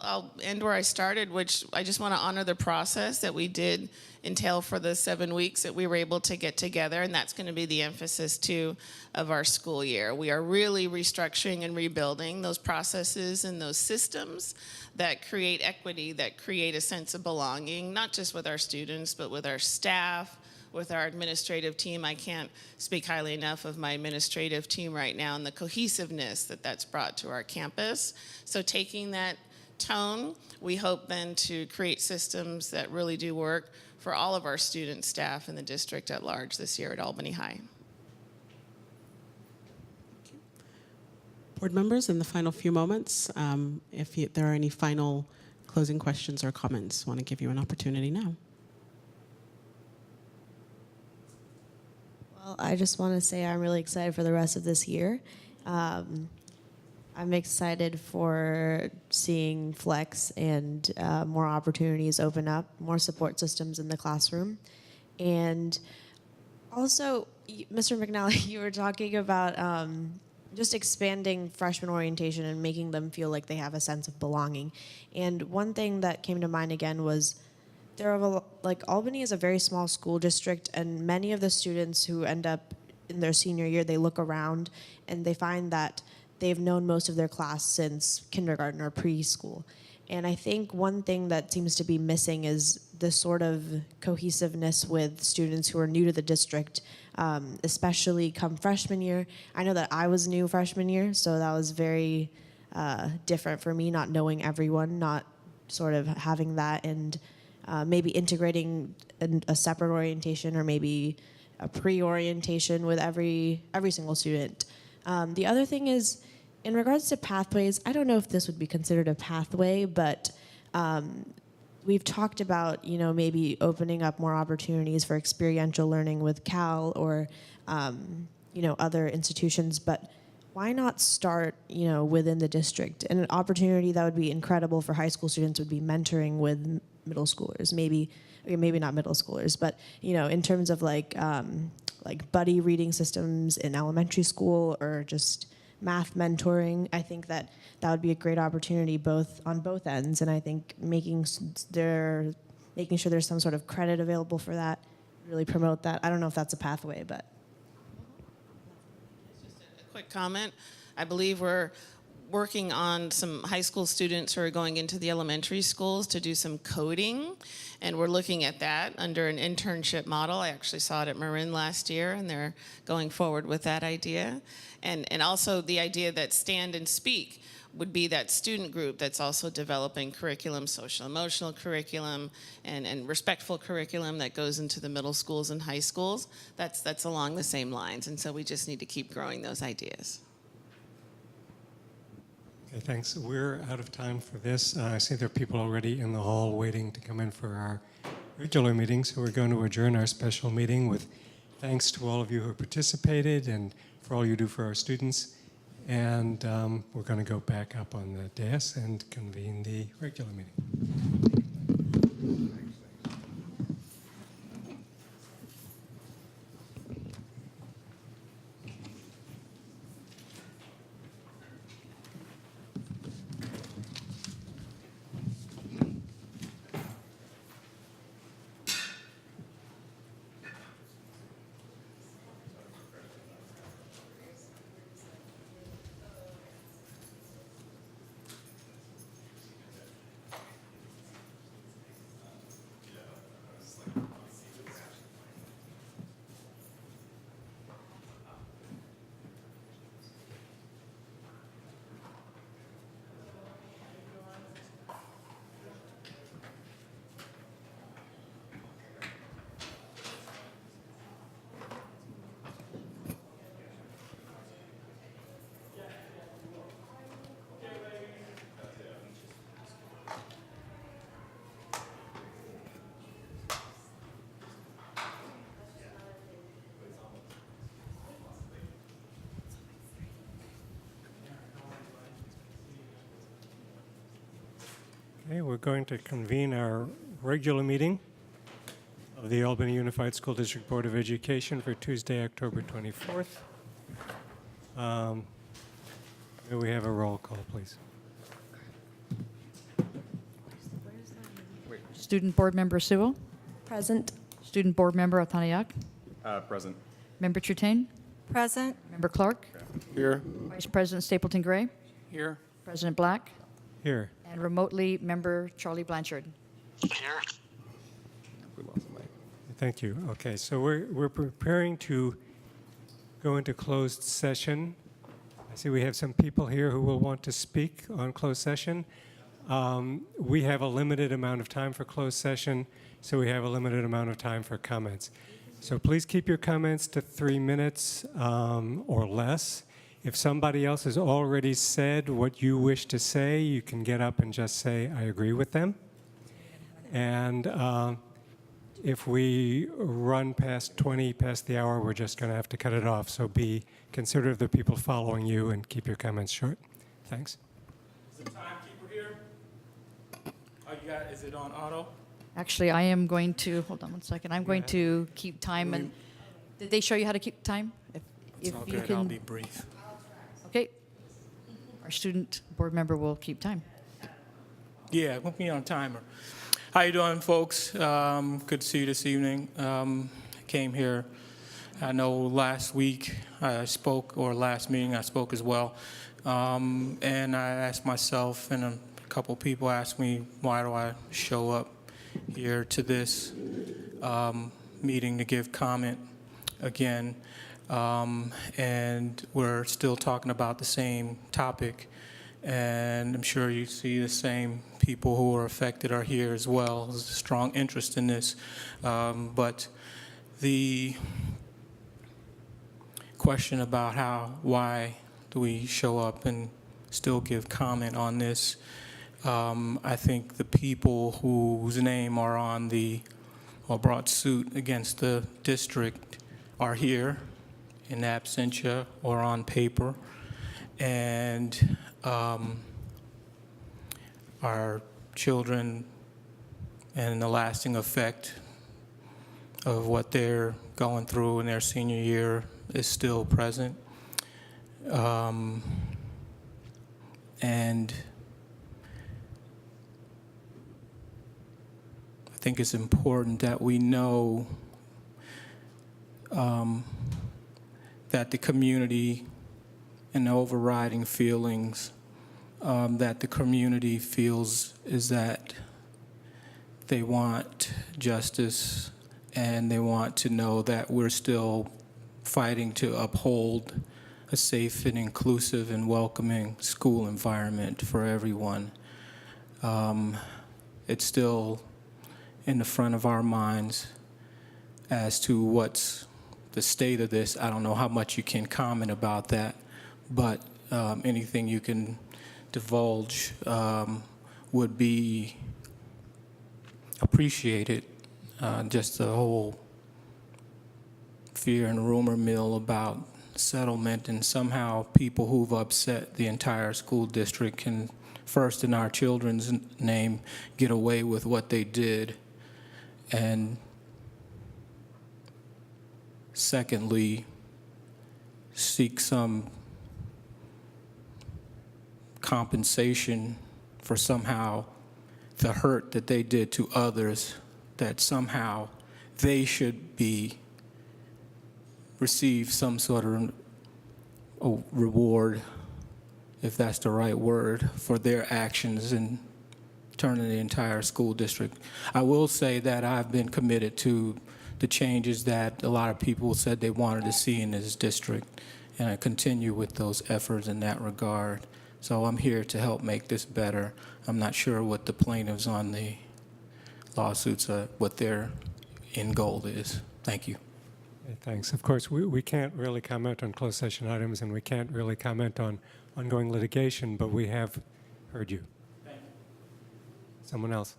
I'll end where I started, which I just want to honor the process that we did entail for the 7 weeks that we were able to get together, and that's going to be the emphasis, too, of our school year. We are really restructuring and rebuilding those processes and those systems that create equity, that create a sense of belonging, not just with our students, but with our staff, with our administrative team. I can't speak highly enough of my administrative team right now and the cohesiveness that that's brought to our campus. So taking that tone, we hope then to create systems that really do work for all of our students, staff, and the district at large this year at Albany High. Board members, in the final few moments, if there are any final closing questions or comments, I want to give you an opportunity now. Well, I just want to say I'm really excited for the rest of this year. I'm excited for seeing Flex and more opportunities open up, more support systems in the classroom. And also, Mr. McNally, you were talking about just expanding freshman orientation and making them feel like they have a sense of belonging. And one thing that came to mind again was Albany is a very small school district, and many of the students who end up in their senior year, they look around and they find that they've known most of their class since kindergarten or preschool. And I think one thing that seems to be missing is the sort of cohesiveness with students who are new to the district, especially come freshman year. I know that I was new freshman year, so that was very different for me, not knowing everyone, not sort of having that, and maybe integrating a separate orientation or maybe a pre-orientation with every single student. The other thing is, in regards to pathways, I don't know if this would be considered a pathway, but we've talked about, maybe opening up more opportunities for experiential learning with Cal or, other institutions. But why not start, within the district? And an opportunity that would be incredible for high school students would be mentoring with middle schoolers, maybe not middle schoolers, but in terms of like buddy reading systems in elementary school or just math mentoring. I think that would be a great opportunity on both ends, and I think making sure there's some sort of credit available for that, really promote that. I don't know if that's a pathway, but. A quick comment. I believe we're working on some high school students who are going into the elementary schools to do some coding, and we're looking at that under an internship model. I actually saw it at Marin last year, and they're going forward with that idea. And also the idea that Stand and Speak would be that student group that's also developing curriculum, social emotional curriculum, and respectful curriculum that goes into the middle schools and high schools. That's along the same lines, and so we just need to keep growing those ideas. Okay, thanks. We're out of time for this. I see there are people already in the hall waiting to come in for our regular meeting, so we're going to adjourn our special meeting with thanks to all of you who participated and for all you do for our students. And we're going to go back up on the dais and convene the regular meeting. Okay, we're going to convene our regular meeting of the Albany Unified School District Board of Education for Tuesday, October 24th. May we have a roll call, please? Student Board Member Sewell. Present. Student Board Member Othaniak. Present. Member Trutain. Present. Member Clark. Here. Vice President Stapleton Gray. Here. President Black. Here. And remotely, Member Charlie Blanchard. Here. We lost the mic. Thank you. Okay, so we're preparing to go into closed session. I see we have some people here who will want to speak on closed session. We have a limited amount of time for closed session, so we have a limited amount of time for comments. So please keep your comments to 3 minutes or less. If somebody else has already said what you wish to say, you can get up and just say, I agree with them. And if we run past the hour, we're just going to have to cut it off. So be considerate of the people following you and keep your comments short. Thanks. Is the timekeeper here? Is it on auto? Actually, I am going to, hold on one second. I'm going to keep time. And did they show you how to keep time? If you Okay, can, I'll be brief. okay. Our student board member will keep time. Yeah, put me on timer. How you doing, folks? Good to see you this evening. Came here, I know last week I spoke, or last meeting I spoke as well. And I asked myself, and a couple people asked me, why do I show up here to this meeting to give comment again? And we're still talking about the same topic. And I'm sure you see the same people who are affected are here as well. There's a strong interest in this. But the question about why do we show up and still give comment on this, I think the people whose name are on or brought suit against the district are here in absentia or on paper. and our children and the lasting effect of what they're going through in their senior year is still present. And I think it's important that we know that the community and the overriding feelings that the community feels is that they want justice and they want to know that we're still fighting to uphold a safe and inclusive and welcoming school environment for everyone. It's still in the front of our minds as to what's the state of this. I don't know how much you can comment about that, but anything you can divulge would be appreciated. Just the whole fear and rumor mill about settlement, and somehow people who've upset the entire school district can, first in our children's name, get away with what they did, and secondly, seek some compensation for somehow the hurt that they did to others, that somehow they should receive some sort of reward, if that's the right word, for their actions in turning the entire school district. I will say that I've been committed to the changes that a lot of people said they wanted to see in this district, and I continue with those efforts in that regard. So I'm here to help make this better. I'm not sure what the plaintiffs on the lawsuits are, what their end goal is. Thank you. Okay, thanks. Of course, we can't really comment on closed session items, and we can't really comment on ongoing litigation, but we have heard you. Thank you. Someone else?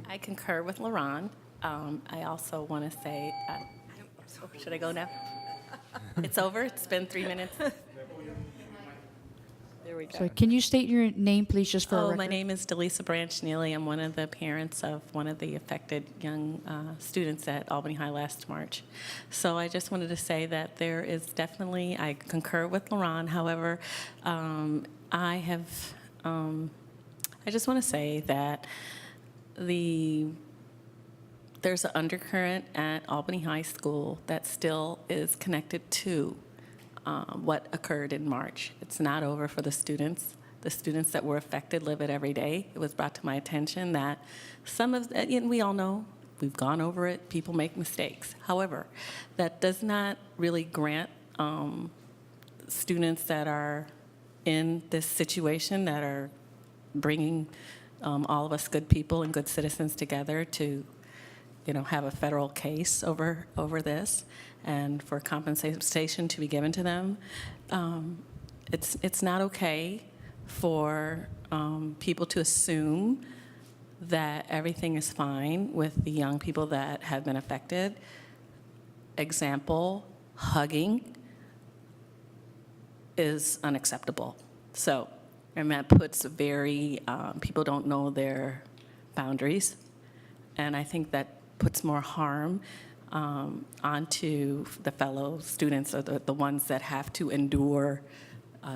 I concur with LaRon. I also want to say, should I go now? It's over? It's been 3 minutes? There we go. So can you state your name, please, just for our record? My name is Delisa Branch Neely. I'm one of the parents of one of the affected young students at Albany High last March. So I just wanted to say that there is definitely, I concur with LaRon. However, I just want to say that there's an undercurrent at Albany High School that still is connected to what occurred in March. It's not over for the students. The students that were affected live it every day. It was brought to my attention that some of, and we all know, we've gone over it, people make mistakes. However, that does not really grant students that are in this situation, that are bringing all of us good people and good citizens together to, have a federal case over this, and for compensation to be given to them. It's not okay for people to assume that everything is fine with the young people that have been affected. Example, hugging is unacceptable. So, and that puts people don't know their boundaries. And I think that puts more harm onto the fellow students, or the ones that have to endure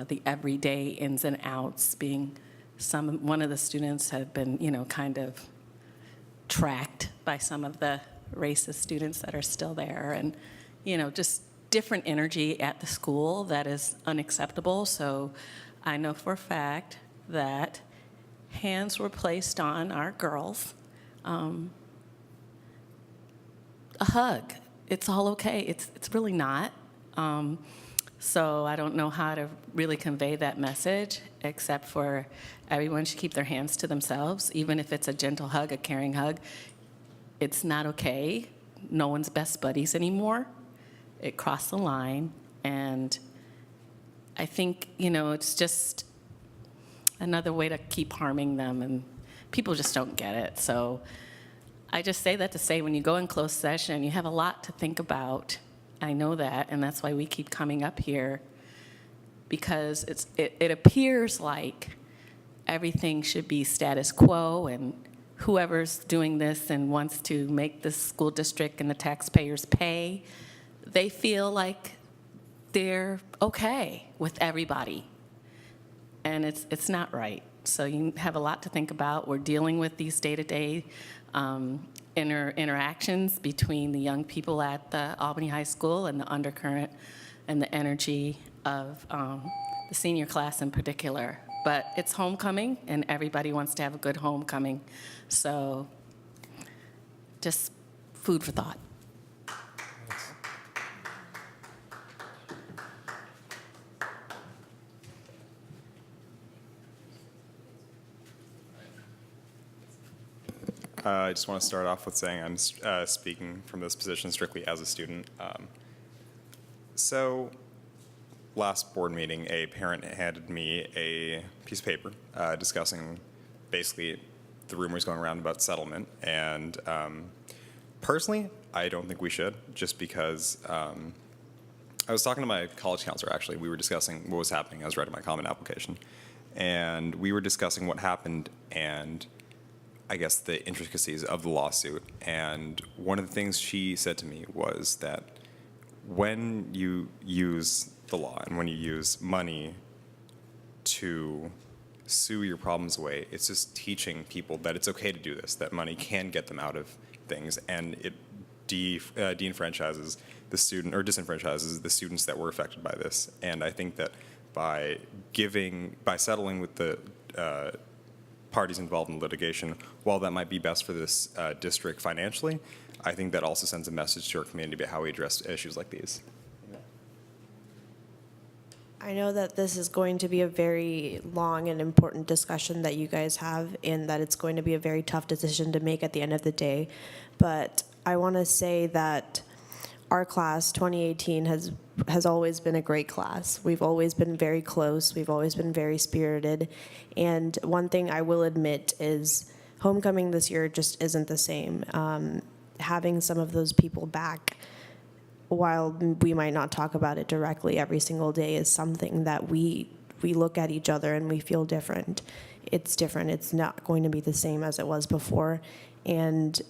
the everyday ins and outs. One of the students have been, kind of tracked by some of the racist students that are still there, and, just different energy at the school that is unacceptable. So I know for a fact that hands were placed on our girls. A hug, it's all okay. It's really not. So I don't know how to really convey that message, except for everyone should keep their hands to themselves, even if it's a gentle hug, a caring hug. It's not okay. No one's best buddies anymore. It crossed the line, and I think, it's just another way to keep harming them, and people just don't get it. So I just say that to say when you go in closed session, you have a lot to think about. I know that, and that's why we keep coming up here, because it appears like everything should be status quo, and whoever's doing this and wants to make the school district and the taxpayers pay, they feel like they're okay with everybody. And it's not right. So you have a lot to think about. We're dealing with these day-to-day interactions between the young people at the Albany High School and the undercurrent and the energy of the senior class in particular. But it's homecoming, and everybody wants to have a good homecoming. So just food for thought. I just want to start off with saying I'm speaking from this position strictly as a student. So last board meeting, a parent handed me a piece of paper discussing basically the rumors going around about settlement. And personally, I don't think we should, just because I was talking to my college counselor, actually. We were discussing what was happening. I was writing my comment application. And we were discussing what happened and I guess the intricacies of the lawsuit. And one of the things she said to me was that when you use the law and when you use money to sue your problems away, it's just teaching people that it's okay to do this, that money can get them out of things, and it de-enfranchises the student, or disenfranchises the students that were affected by this. And I think that by settling with the parties involved in litigation, while that might be best for this district financially, I think that also sends a message to our community about how we address issues like these. I know that this is going to be a very long and important discussion that you guys have, and that it's going to be a very tough decision to make at the end of the day. But I want to say that our class, 2018, has always been a great class. We've always been very close. We've always been very spirited. And one thing I will admit is homecoming this year just isn't the same. Having some of those people back, while we might not talk about it directly every single day, is something that we look at each other and we feel different. It's different. It's not going to be the same as it was before. And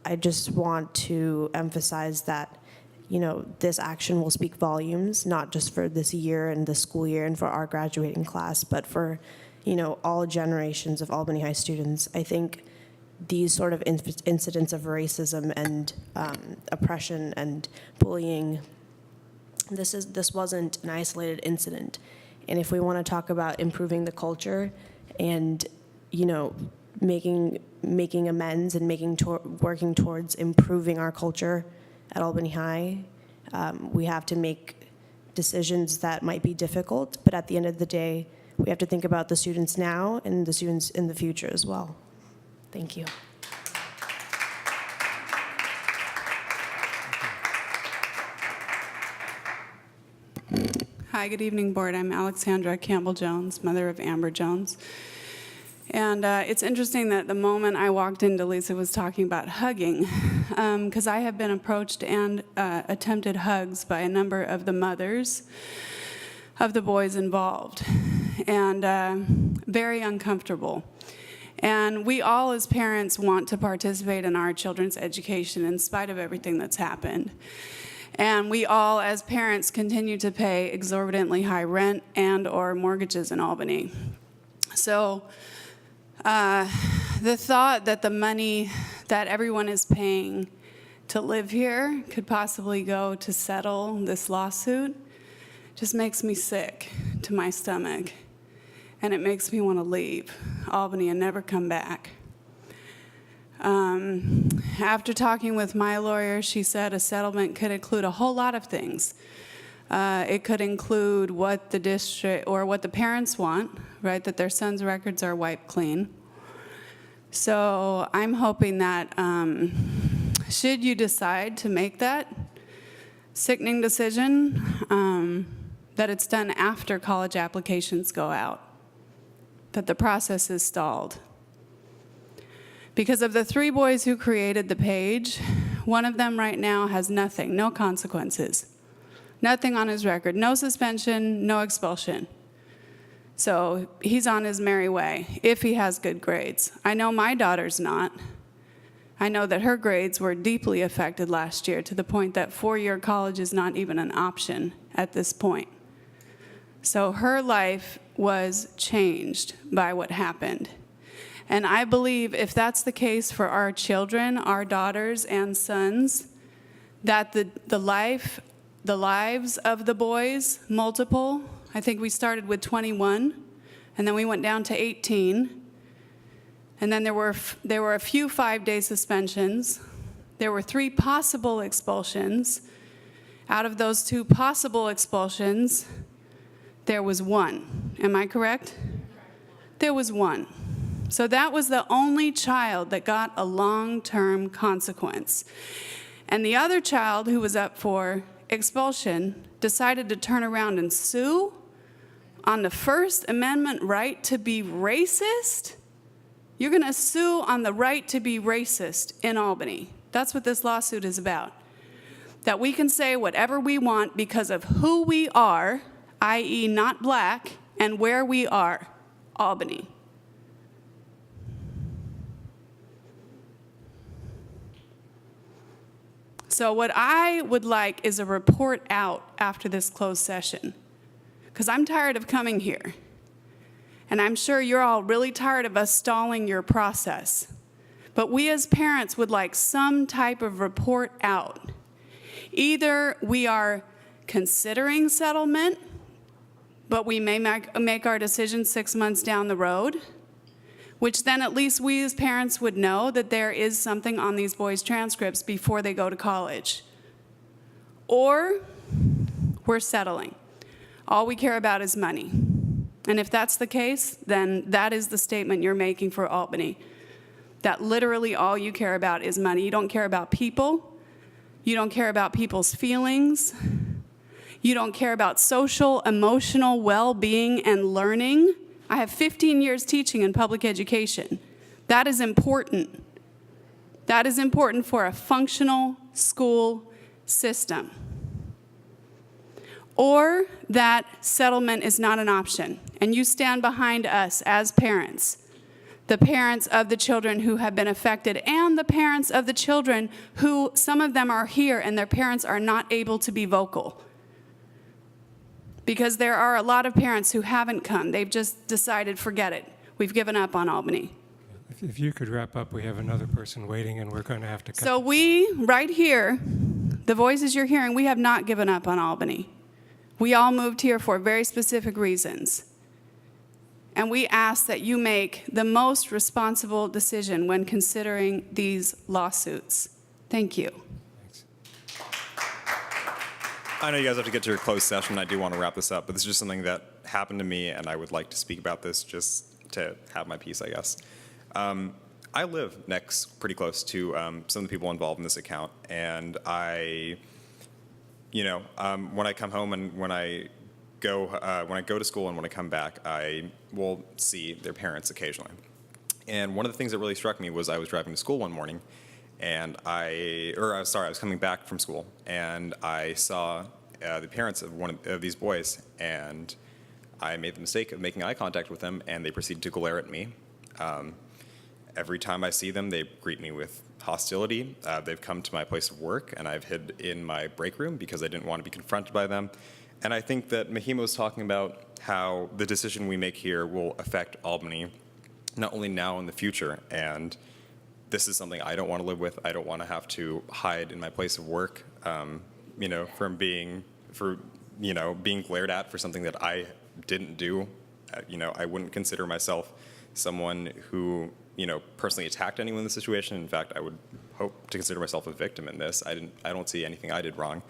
I just want to emphasize that, you know, this action will speak volumes, not just for this year and the school year and for our graduating class, but for, you know, all generations of Albany High students. I think these sort of incidents of racism and oppression and bullying, this wasn't an isolated incident. And if we want to talk about improving the culture and, you know, making amends and working towards improving our culture at Albany High, we have to make decisions that might be difficult, but at the end of the day, we have to think about the students now and the students in the future as well. Thank you. Hi, good evening, board. I'm Alexandra Campbell-Jones, mother of Amber Jones. And it's interesting that the moment I walked into, Lisa was talking about hugging, because I have been approached and attempted hugs by a number of the mothers of the boys involved, and very uncomfortable. And we all as parents want to participate in our children's education in spite of everything that's happened. And we all as parents continue to pay exorbitantly high rent and or mortgages in Albany. So the thought that the money that everyone is paying to live here could possibly go to settle this lawsuit just makes me sick to my stomach. And it makes me want to leave Albany and never come back. After talking with my lawyer, she said a settlement could include a whole lot of things. It could include what the district or what the parents want, right, that their son's records are wiped clean. So I'm hoping that should you decide to make that sickening decision, that it's done after college applications go out, that the process is stalled. Because of the 3 boys who created the page, one of them right now has nothing, no consequences. Nothing on his record, no suspension, no expulsion. So he's on his merry way, if he has good grades. I know my daughter's not. I know that her grades were deeply affected last year to the point that 4-year college is not even an option at this point. So her life was changed by what happened. And I believe if that's the case for our children, our daughters and sons, that the lives of the boys, multiple, I think we started with 21, and then we went down to 18. And then there were a few 5-day suspensions. There were 3 possible expulsions. Out of those 2 possible expulsions, there was 1. Am I correct? There was 1. So that was the only child that got a long-term consequence. And the other child who was up for expulsion decided to turn around and sue on the First Amendment right to be racist? You're going to sue on the right to be racist in Albany. That's what this lawsuit is about. That we can say whatever we want because of who we are, i.e. not black, and where we are, Albany. So what I would like is a report out after this closed session, because I'm tired of coming here. And I'm sure you're all really tired of us stalling your process. But we as parents would like some type of report out. Either we are considering settlement, but we may make our decision 6 months down the road, which then at least we as parents would know that there is something on these boys' transcripts before they go to college. Or we're settling. All we care about is money. And if that's the case, then that is the statement you're making for Albany. That literally all you care about is money. You don't care about people. You don't care about people's feelings. You don't care about social, emotional well-being and learning. I have 15 years teaching in public education. That is important. That is important for a functional school system. Or that settlement is not an option, and you stand behind us as parents, the parents of the children who have been affected, and the parents of the children who, some of them are here, and their parents are not able to be vocal. Because there are a lot of parents who haven't come. They've just decided, forget it. We've given up on Albany. If you could wrap up, we have another person waiting, and we're going to have to cut. So we, right here, the voices you're hearing, we have not given up on Albany. We all moved here for very specific reasons. And we ask that you make the most responsible decision when considering these lawsuits. Thank you. I know you guys have to get to your closed session. I do want to wrap this up, but this is just something that happened to me, and I would like to speak about this just to have my piece, I guess. I live pretty close to some of the people involved in this account, and when I come home and when I go to school and when I come back, I will see their parents occasionally. And one of the things that really struck me was I was driving to school one morning, and I was coming back from school, and I saw the parents of one of these boys, and I made the mistake of making eye contact with them, and they proceeded to glare at me. Every time I see them, they greet me with hostility. They've come to my place of work, and I've hid in my break room because I didn't want to be confronted by them. And I think that Mahima was talking about how the decision we make here will affect Albany, not only now and in the future. And this is something I don't want to live with. I don't want to have to hide in my place of work, from being glared at for something that I didn't do. I wouldn't consider myself someone who, personally attacked anyone in this situation. In fact, I would hope to consider myself a victim in this. I don't see anything I did wrong.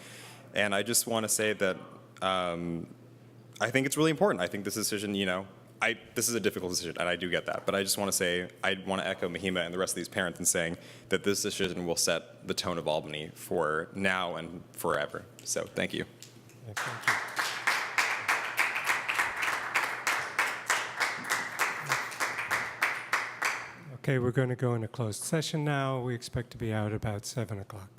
And I just want to say that I think it's really important. I think this decision, this is a difficult decision, and I do get that. But I just want to say, I want to echo Mahima and the rest of these parents in saying that this decision will set the tone of Albany for now and forever. So thank you. Thank you. Okay, we're going to go into closed session now. We expect to be out about 7 o'clock.